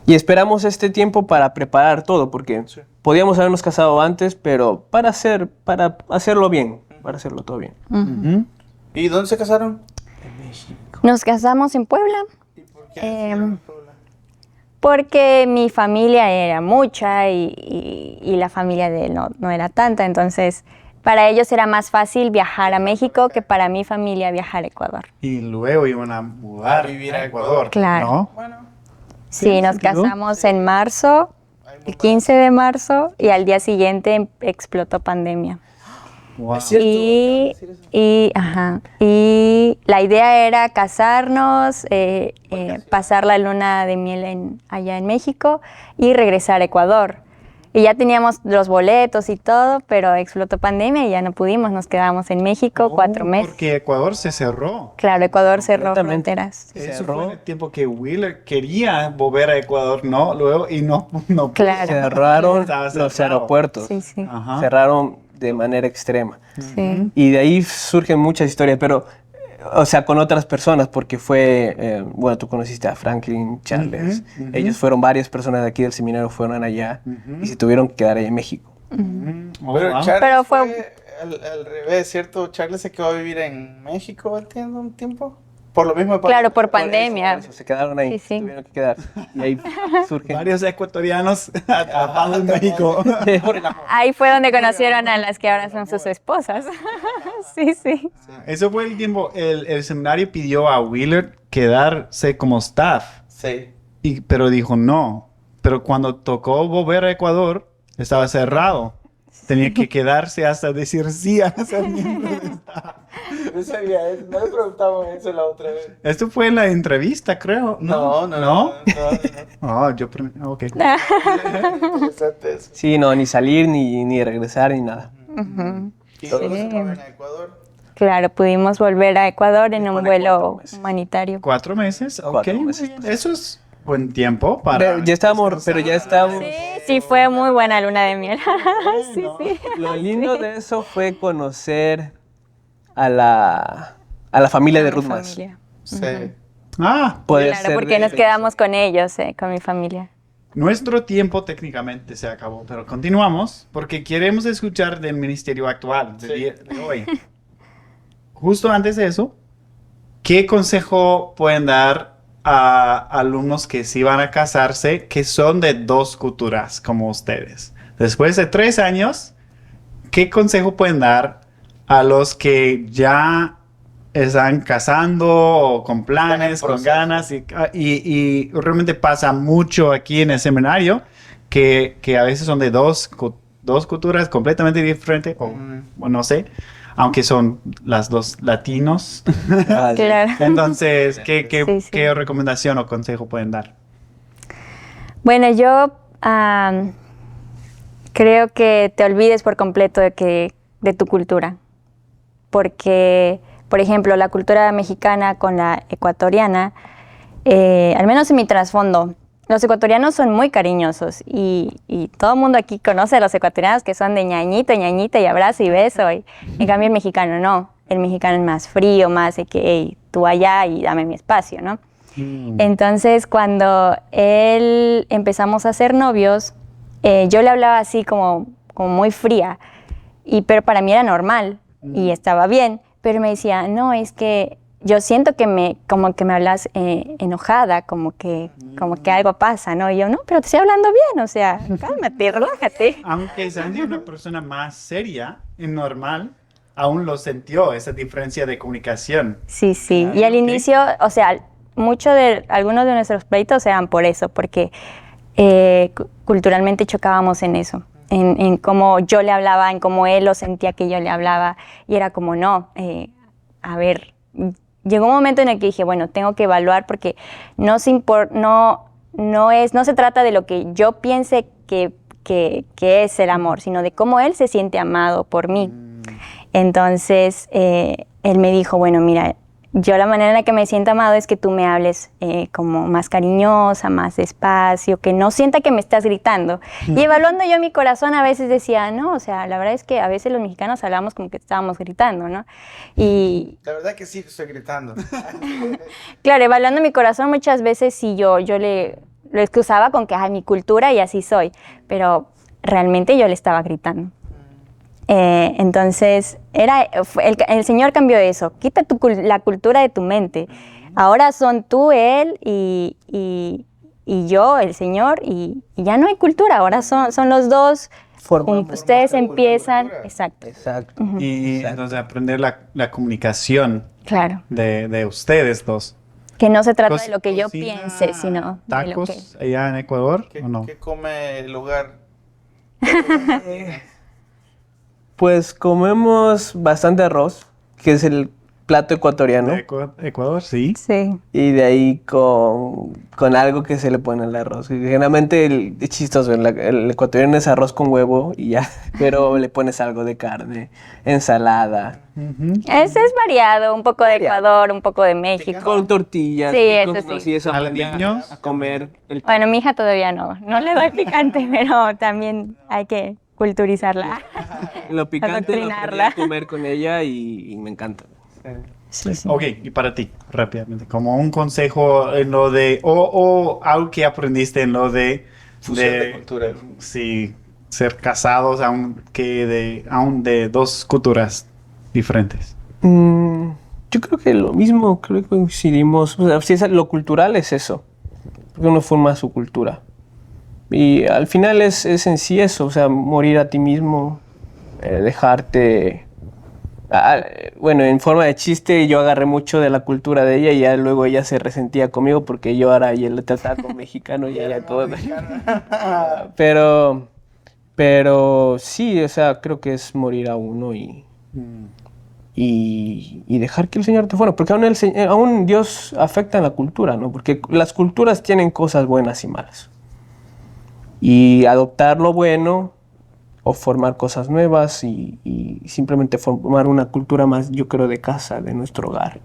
y esperamos este tiempo para preparar todo, porque podíamos habernos casado antes, pero para hacerlo bien, para hacerlo todo bien. ¿Y dónde se casaron? Nos casamos en Puebla. ¿Y por qué decidieron Puebla? Porque mi familia era mucha y la familia de él no era tanta, entonces para ellos era más fácil viajar a México que para mi familia viajar a Ecuador. Y luego iban a mudar A vivir a Ecuador. Claro. ¿No? Bueno, Sí, nos casamos en marzo, el 15 de marzo, y al día siguiente explotó pandemia. Wow. Y la idea era casarnos, pasar la luna de miel allá en México y regresar a Ecuador. Y ya teníamos los boletos y todo, pero explotó pandemia y ya no pudimos, nos quedamos en México 4 meses. Porque Ecuador se cerró. Claro, Ecuador cerró Completamente. fronteras. Eso fue en el tiempo que Wheeler quería volver a Ecuador, ¿no? Luego, y no pudo. Claro. Cerraron Estaba los cerrado. aeropuertos, Sí, sí. Ajá. cerraron de manera extrema. Sí. Y de ahí surgen muchas historias, pero, o sea, con otras personas, porque fue, bueno, tú conociste a Franklin, Charles. Ellos fueron, varias personas de aquí del seminario fueron allá y se tuvieron que quedar ahí en México. Oh, pero wow. Charles Pero fue al revés, ¿cierto? Charles se quedó a vivir en México, ¿entiendo? Un tiempo. Por lo mismo de Claro, por Por pandemia. eso, se quedaron ahí, Sí, sí. tuvieron que quedar. Y ahí surgen... Varios ecuatorianos atrapados en México. Ahí fue donde conocieron a las que ahora son sus esposas. Sí, sí. Eso fue el tiempo. El seminario pidió a Wheeler quedarse como staff, Sí. pero dijo no. Pero cuando tocó volver a Ecuador, estaba cerrado. Tenía que quedarse hasta decir sí a ser miembro del staff. No sabía eso, no le preguntamos eso la otra vez. Esto fue en la entrevista, creo. No. Oh, ok. Interesante eso. Sí, no, ni salir, ni regresar, ni nada. ¿Y luego se fueron a Ecuador? Claro, pudimos volver a Ecuador en un Pone vuelo 4 meses. humanitario. 4 meses, ok. 4 muy meses. bien. Eso es buen tiempo para... Pero ya estábamos... Sí, fue muy buena luna de miel. Sí, sí. Lo lindo de eso fue conocer a la familia de Ruth Mas. Familia. Sí. Ah, Poder Claro, ser porque de- nos quedamos con ellos, con mi familia. nuestro tiempo técnicamente se acabó, pero continuamos porque queremos escuchar del ministerio actual de hoy. Justo antes de eso, ¿qué consejo pueden dar a alumnos que sí van a casarse, que son de 2 culturas como ustedes? Después de 3 años, ¿qué consejo pueden dar a los que ya están casando o con planes, Están en con proceso. ganas? Y realmente pasa mucho aquí en el seminario que a veces son de dos culturas completamente diferentes, o bueno, no sé, aunque son las dos latinos. Ah, sí. Claro. Entonces, ¿qué Sí, sí. qué recomendación o consejo pueden dar? Bueno, yo creo que te olvides por completo de tu cultura. Porque, por ejemplo, la cultura mexicana con la ecuatoriana, al menos en mi trasfondo, los ecuatorianos son muy cariñosos y todo el mundo aquí conoce a los ecuatorianos que son de ñañito, ñañita y abrazo y beso. En cambio, el mexicano no. El mexicano es más frío, más de que "Ey, tú allá y dame mi espacio", ¿no? Entonces, cuando empezamos a ser novios, yo le hablaba así como muy fría, pero para mí era normal y estaba bien, pero me decía, no, es que yo siento que como que me hablas enojada, como que algo pasa, ¿no? Y yo, no, pero te estoy hablando bien, o sea, cálmate, relájate. Aunque Sandy es una persona más seria y normal, aún lo sintió, esa diferencia de comunicación. Sí, sí. Ah, Y al ok. inicio, o sea, algunos de nuestros pleitos eran por eso, porque culturalmente chocábamos en eso, en cómo yo le hablaba, en cómo él lo sentía que yo le hablaba, y era como, no, a ver, llegó un momento en el que dije, bueno, tengo que evaluar porque no se trata de lo que yo piense que es el amor, sino de cómo él se siente amado por mí. Entonces, él me dijo, bueno, mira, yo la manera en la que me siento amado es que tú me hables como más cariñosa, más despacio, que no sienta que me estás gritando. Y evaluando yo mi corazón a veces decía, no, o sea, la verdad es que a veces los mexicanos hablamos como que estábamos gritando, ¿no? Y La verdad que sí, estoy gritando. claro, evaluando mi corazón muchas veces sí yo lo excusaba con que es mi cultura y así soy, pero realmente yo le estaba gritando. Entonces, el Señor cambió eso. Quita la cultura de tu mente. Ahora son tú, Él y yo, el Señor, y ya no hay cultura. Ahora son los dos. Ustedes empiezan. cultura. Exacto. Exacto. Y entonces aprender la comunicación Claro. de ustedes dos. Que no se trata Cos- de lo que yo cocina piense, sino de lo que... ¿Tacos allá en Ecuador ¿Qué, o no? qué come el lugar? Pues comemos bastante arroz, que es el plato ecuatoriano. ¿De Ecuador? Sí. Sí. Y de ahí con algo que se le pone al arroz. Y generalmente es chistoso, el ecuatoriano es arroz con huevo y ya, pero le pones algo de carne, ensalada, Ese es variado, un poco de Ecuador, un poco de México. con tortillas. Sí, y con- eso sí. así eso aprendí ¿Jalapeños? a comer. Bueno, mi hija todavía no le doy picante, pero también hay que culturizarla. Lo picante lo aprendí Adoctrinarla. a comer con ella y me encanta. Sí, sí. Ok, y para ti, rápidamente, como un consejo en lo de, o algo que aprendiste en lo de, Fusión de cultura. sí, ser casados, aún de dos culturas diferentes. Yo creo que lo mismo, creo que coincidimos. O sea, si lo cultural es eso, porque uno forma su cultura. Y al final es en sí eso, o sea, morir a ti mismo, dejarte... bueno, en forma de chiste yo agarré mucho de la cultura de ella y ya luego ella se resentía conmigo porque yo ahora ya le trataba como mexicano y ella todo. Pero sí, o sea, creo que es morir a uno y dejar que el Señor te fuera, porque aún Dios afecta en la cultura, ¿no? Porque las culturas tienen cosas buenas y malas. Y adoptar lo bueno o formar cosas nuevas y simplemente formar una cultura más, yo creo, de casa, de nuestro hogar.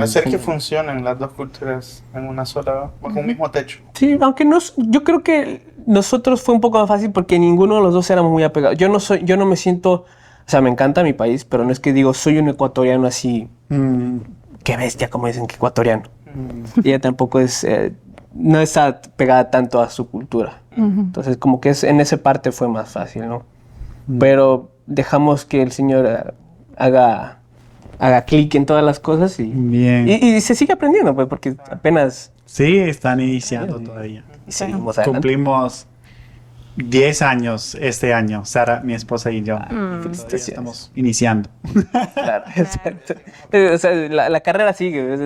Hacer que funcionen las dos culturas en una sola, bajo un mismo techo. Sí, aunque yo creo que nosotros fue un poco más fácil porque ninguno de los dos éramos muy apegados. Yo no me siento, o sea, me encanta mi país, pero no es que digo, soy un ecuatoriano así, qué bestia, como dicen que ecuatoriano. Y ella tampoco no está pegada tanto a su cultura. Entonces, como que en esa parte fue más fácil, ¿no? Pero dejamos que el Señor haga clic en todas las cosas Bien. y se sigue aprendiendo, pues, porque apenas Sí, están iniciando todavía. seguimos adelante. Cumplimos 10 años este año, Sara, mi esposa y yo. Todavía felicitaciones. estamos iniciando. Claro, exacto. O sea, la carrera sigue.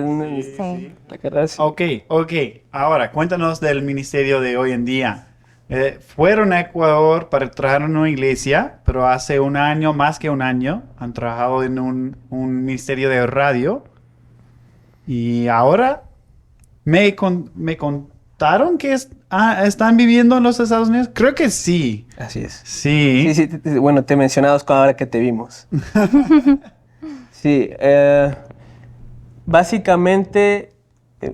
Sí. La carrera sigue. Ok. Ahora, cuéntanos del ministerio de hoy en día. Fueron a Ecuador para trabajar en una iglesia, pero hace un año, más que un año, han trabajado en un ministerio de radio. Y ahora me contaron que están viviendo en los Estados Unidos. Creo que sí. Así es. Sí. Sí, bueno, te mencionamos ahora que te vimos. Sí, básicamente,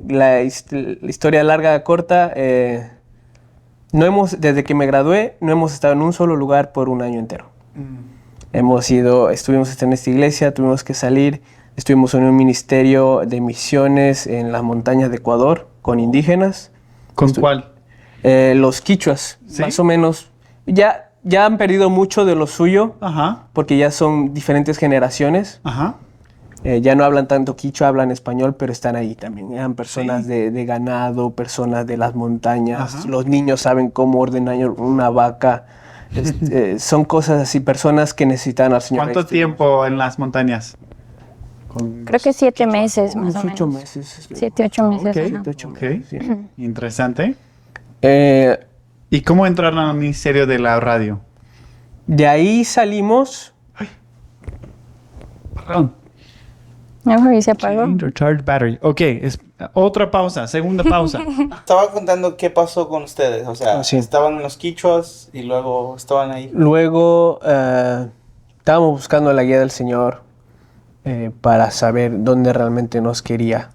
la historia larga, corta, desde que me gradué, no hemos estado en un solo lugar por un año entero. Estuvimos en esta iglesia, tuvimos que salir, estuvimos en un ministerio de misiones en las montañas de Ecuador con indígenas. ¿Con cuál? Los quichuas, ¿Sí? más o menos. Ya han perdido mucho de lo suyo, Ajá. porque ya son diferentes generaciones. Ajá. Ya no hablan tanto quichua, hablan español, pero están ahí también. Eran personas Sí. de ganado, personas de las montañas. Ajá. Los niños saben cómo ordenar una vaca. Son cosas así, personas que necesitan al Señor. ¿Cuánto tiempo en las montañas? Creo que 7 meses más o Unos 8 menos. meses. 7, 8 meses. Ok. ajá. 8 Ok. meses, sí. Interesante. Eh, ¿Y cómo entraron al ministerio de la radio? de ahí salimos. Perdón. No, y se apagó. Change or charge battery. Ok, otra pausa, segunda pausa. Estaba contando qué pasó con ustedes. O sea, Sí. estaban en los quichuas y luego estaban ahí. Luego estábamos buscando la guía del Señor. para saber dónde realmente nos quería.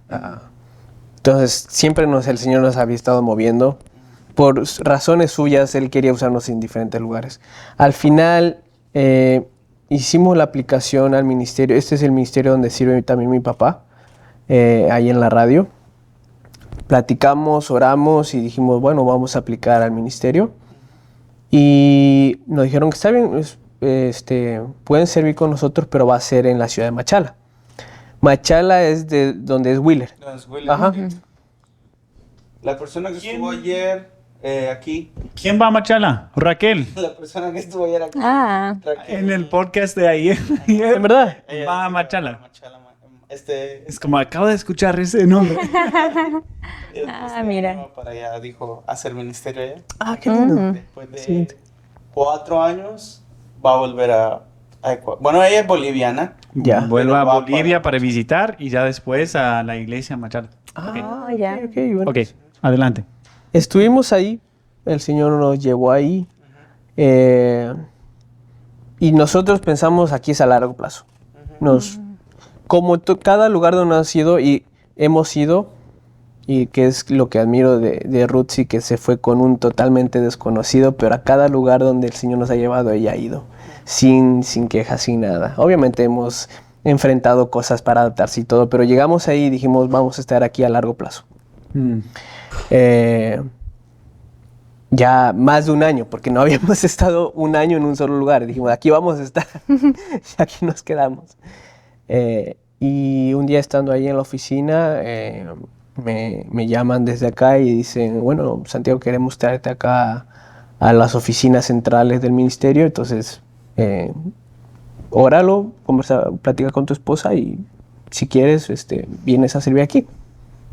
Entonces, siempre el Señor nos había estado moviendo. Por razones suyas, Él quería usarnos en diferentes lugares. Al final, hicimos la aplicación al ministerio. Este es el ministerio donde sirve también mi papá, ahí en la radio. Platicamos, oramos y dijimos, bueno, vamos a aplicar al ministerio. Y nos dijeron que está bien, pueden servir con nosotros, pero va a ser en la ciudad de Machala. Machala es de donde es Wheeler. No, es William. Ajá. La persona que estuvo ayer aquí. ¿Quién va a Machala? Raquel. La persona que estuvo ayer aquí. Ah, En el podcast de ayer. ¿En verdad? Ella Va a dijo, Machala. Es como acabo de escuchar ese nombre. mira. Para allá, dijo, hacer ministerio allá. Ah, qué lindo. Después de Excelente. 4 años va a volver a Ecuador. Bueno, ella es boliviana. Ya. Vuelvo a Pero va Bolivia para- para visitar y ya después a la iglesia Machala. Ah, ya. Ok, bueno. Ok, adelante. Estuvimos ahí, el Señor nos llevó ahí, y nosotros pensamos aquí es a largo plazo. Como cada lugar donde hemos ido y hemos ido, y que es lo que admiro de Ruth, sí, que se fue con un totalmente desconocido, pero a cada lugar donde el Señor nos ha llevado, ella ha ido, sin quejas, sin nada. Obviamente hemos enfrentado cosas para adaptarse y todo, pero llegamos ahí y dijimos, vamos a estar aquí a largo plazo. Ya más de un año, porque no habíamos estado un año en un solo lugar. Dijimos, aquí vamos a estar, y aquí nos quedamos. Y un día estando ahí en la oficina, me llaman desde acá y dicen, bueno, Santiago, queremos traerte acá a las oficinas centrales del ministerio, entonces óralo, platica con tu esposa y si quieres, vienes a servir aquí.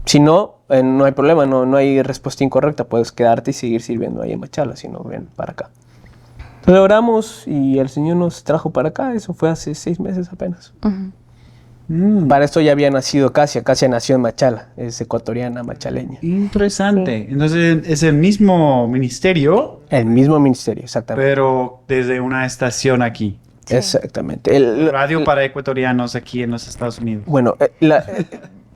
Si no, no hay problema, no hay respuesta incorrecta, puedes quedarte y seguir sirviendo ahí en Machala, si no, ven para acá. Entonces oramos y el Señor nos trajo para acá, eso fue hace 6 meses apenas. Para esto ya había nacido Casia nació en Machala, es ecuatoriana, machaleña. Interesante. Entonces es el mismo ministerio, El mismo ministerio, exactamente. pero desde una estación aquí. Exactamente. Radio para ecuatorianos aquí en los Estados Unidos. Bueno,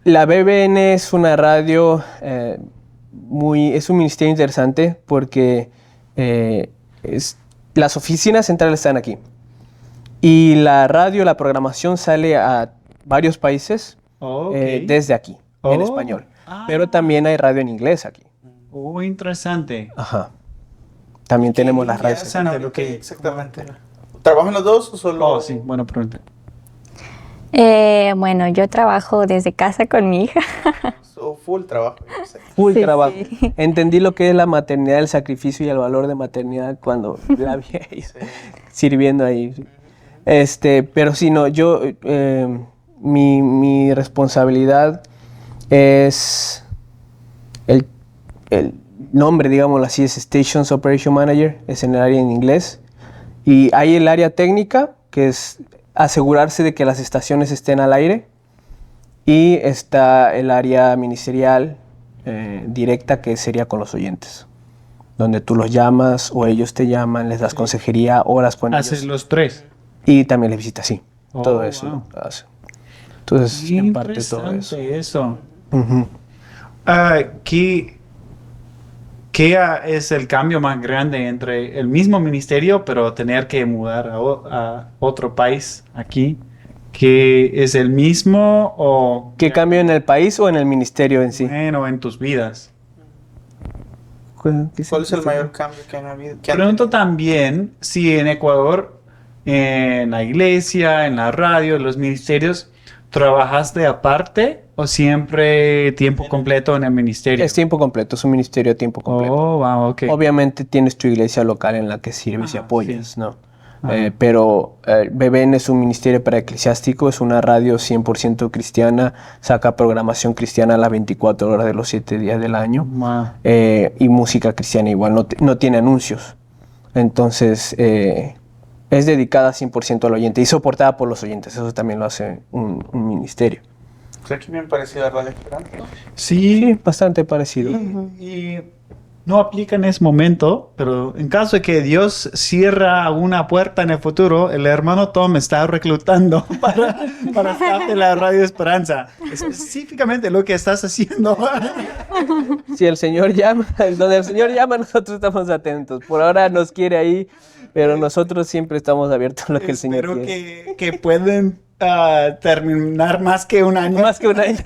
la BBN es una radio es un ministerio interesante porque las oficinas centrales están aquí. Y la radio, la programación sale a varios países desde aquí, en Oh. español. Pero también hay radio en inglés aquí. Oh, interesante. Ajá. También tenemos las radios. Interesante lo que... Exactamente. ¿Trabajan los dos o solo? Oh, sí, buena pregunta. Bueno, yo trabajo desde casa con mi hija. O full trabajo. Yo sé. Full Sí, trabajo. sí. Entendí lo que es la maternidad, el sacrificio y el valor de maternidad cuando la vi a ella sirviendo ahí. Pero sí, no, yo, mi responsabilidad es el nombre, digámoslo así, es Stations Operation Manager, es en el área en inglés. Y hay el área técnica, que es asegurarse de que las estaciones estén al aire. Y está el área ministerial directa, que sería con los oyentes, donde tú los llamas o ellos te llaman, les das consejería, horas con Haces ellos. los tres. Y también les visitas, sí. Oh, Todo eso wow. lo hace. Entonces, en parte todo eso. Interesante eso. Ujú. ¿Qué es el cambio más grande entre el mismo ministerio, pero tener que mudar a otro país aquí? ¿Que es el mismo o ¿Qué cambio en el país o en el ministerio en sí? bueno, en tus vidas? ¿Cuál es el mayor cambio que han habido? Pregunto también si en Ecuador, en la iglesia, en la radio, en los ministerios, ¿trabajaste aparte o siempre tiempo completo en el ministerio? Es tiempo completo, es un ministerio a tiempo completo. Oh, wow, ok. Obviamente tienes tu iglesia local en la que sirves y Ajá, apoyas, sí. ¿no? Ajá. Pero BBN es un ministerio para eclesiástico, es una radio 100% cristiana, saca programación cristiana a las 24 horas de los 7 días del año. Wow. Y música cristiana igual, no tiene anuncios. Entonces, es dedicada 100% al oyente y soportada por los oyentes. Eso también lo hace un ministerio. Creo que bien parecido a Radio Esperanza. Sí, Sí, bastante parecido. y no aplica en ese momento, pero en caso de que Dios cierra una puerta en el futuro, el hermano Tom está reclutando para estar en la Radio Esperanza. Específicamente lo que estás haciendo. Si el Señor llama, donde el Señor llama, nosotros estamos atentos. Por ahora nos quiere ahí, pero nosotros siempre estamos abiertos a lo que el Señor Espero quiere. que pueden terminar más que un año. Más que un año.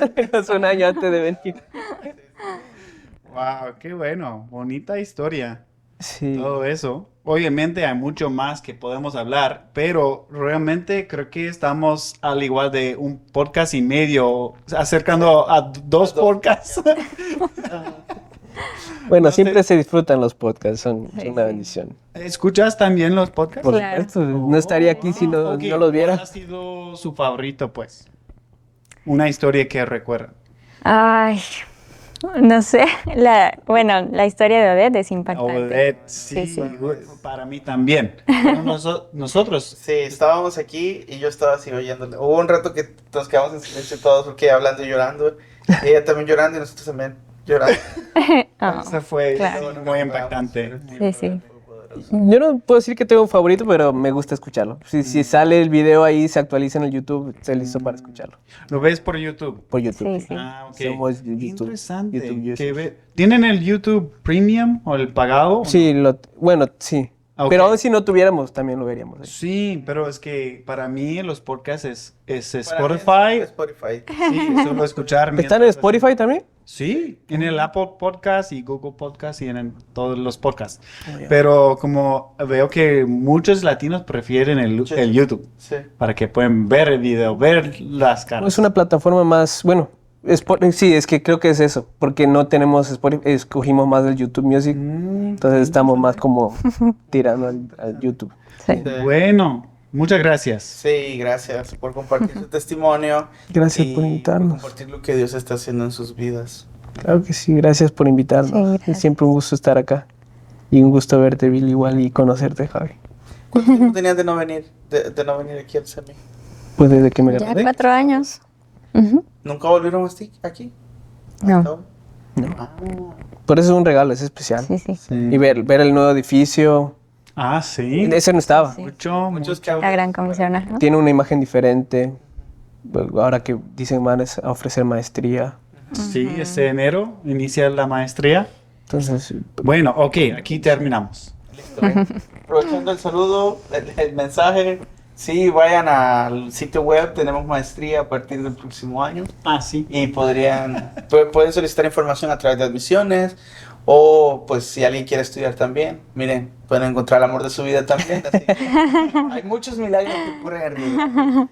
Al menos un año antes de venir. Wow, qué bueno, bonita historia. Sí. Todo eso. Obviamente hay mucho más que podemos hablar, pero realmente creo que estamos al igual de un podcast y medio, acercando a dos podcasts. Bueno, No siempre sé. se disfrutan los podcasts, son una bendición. ¿Escuchas también los podcasts? Por Claro. supuesto, no estaría aquí si no, Ok, no los viera. ¿Cuál ha sido su favorito, pues? Una historia que recuerda. Ay, no sé. Bueno, la historia de Odette es impactante. Odette, sí, Sí, sí. para mí también. Pero nosotros, Sí, estábamos aquí y yo estaba así oyéndole. Hubo un rato que nos quedamos en silencio todos porque hablando y llorando. Ella también llorando y nosotros también llorando. Oh, esa fue claro. muy impactante. Sí, sí. Yo no puedo decir que tengo un favorito, pero me gusta escucharlo. Si sale el video ahí, se actualiza en el YouTube, estoy listo para escucharlo. ¿Lo ves por YouTube? Por YouTube. Sí, sí. Ah, ok. Somos Qué YouTube. interesante. YouTube Que users. ¿Tienen el YouTube Premium o el pagado? Sí, bueno, sí. Ok. Pero aún si no tuviéramos, también lo veríamos. ahí. Sí, pero es que para mí los podcasts es Para mí Spotify. es Spotify. Sí, solo escuchar. ¿Están en Spotify también? Sí, en el Apple Podcast y Google Podcast y en todos los podcasts. ya. Pero como veo que muchos latinos prefieren el YouTube Sí. para que puedan ver el video, ver las caras. Es una plataforma más, bueno, sí, es que creo que es eso, porque no tenemos Spotify, escogimos más el YouTube Music, entonces estamos más como tirando al YouTube. Sí. Sí. Bueno, muchas gracias. Sí, gracias por compartir su testimonio. Gracias y por invitarnos. compartir lo que Dios está haciendo en sus vidas. Claro que sí, gracias por invitarnos. Sí, gracias. Es siempre un gusto estar acá y un gusto verte, Bill, igual, y conocerte, Javi. ¿Cuánto tiempo tenías de no venir, de no venir aquí al SEMI? Pues desde que me Ya gradué. 4 años. Ujú. ¿Nunca volvieron aquí? No. No. Ah, Por eso es un regalo, es especial. Sí, sí. Y ver el nuevo edificio, Ah, sí. ese no estaba. Sí. muchos que La gran comisión, ¿no? Tiene una imagen diferente. Ahora que dicen van a ofrecer maestría. Sí, este enero inicia la maestría. Entonces, Bueno, ok, aquí terminamos. Aprovechando el saludo, el mensaje, sí, vayan al sitio web, tenemos maestría a partir del próximo año Ah, sí. y pueden solicitar información a través de admisiones o pues si alguien quiere estudiar también, miren, pueden encontrar el amor de su vida también. Así que hay muchos milagros que ocurren arriba.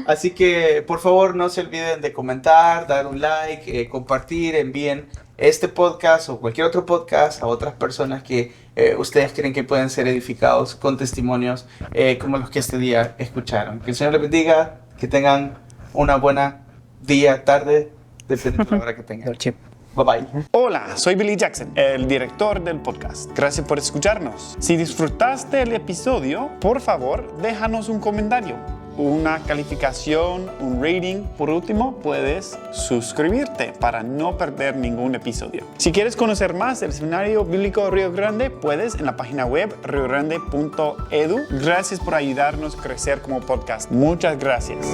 Así que por favor no se olviden de comentar, dar un like, compartir, envíen este podcast o cualquier otro podcast a otras personas que ustedes creen que pueden ser edificados con testimonios como los que este día escucharon. Que el Señor les bendiga, que tengan una buena día, tarde, depende de la hora que tengan. noche. Bye bye. Hola, soy Billy Jackson, el director del podcast. Gracias por escucharnos. Si disfrutaste el episodio, por favor, déjanos un comentario, una calificación, un rating. Por último, puedes suscribirte para no perder ningún episodio. Si quieres conocer más del Seminario Bíblico Río Grande, puedes en la página web riogrande.edu. Gracias por ayudarnos a crecer como podcast. Muchas gracias.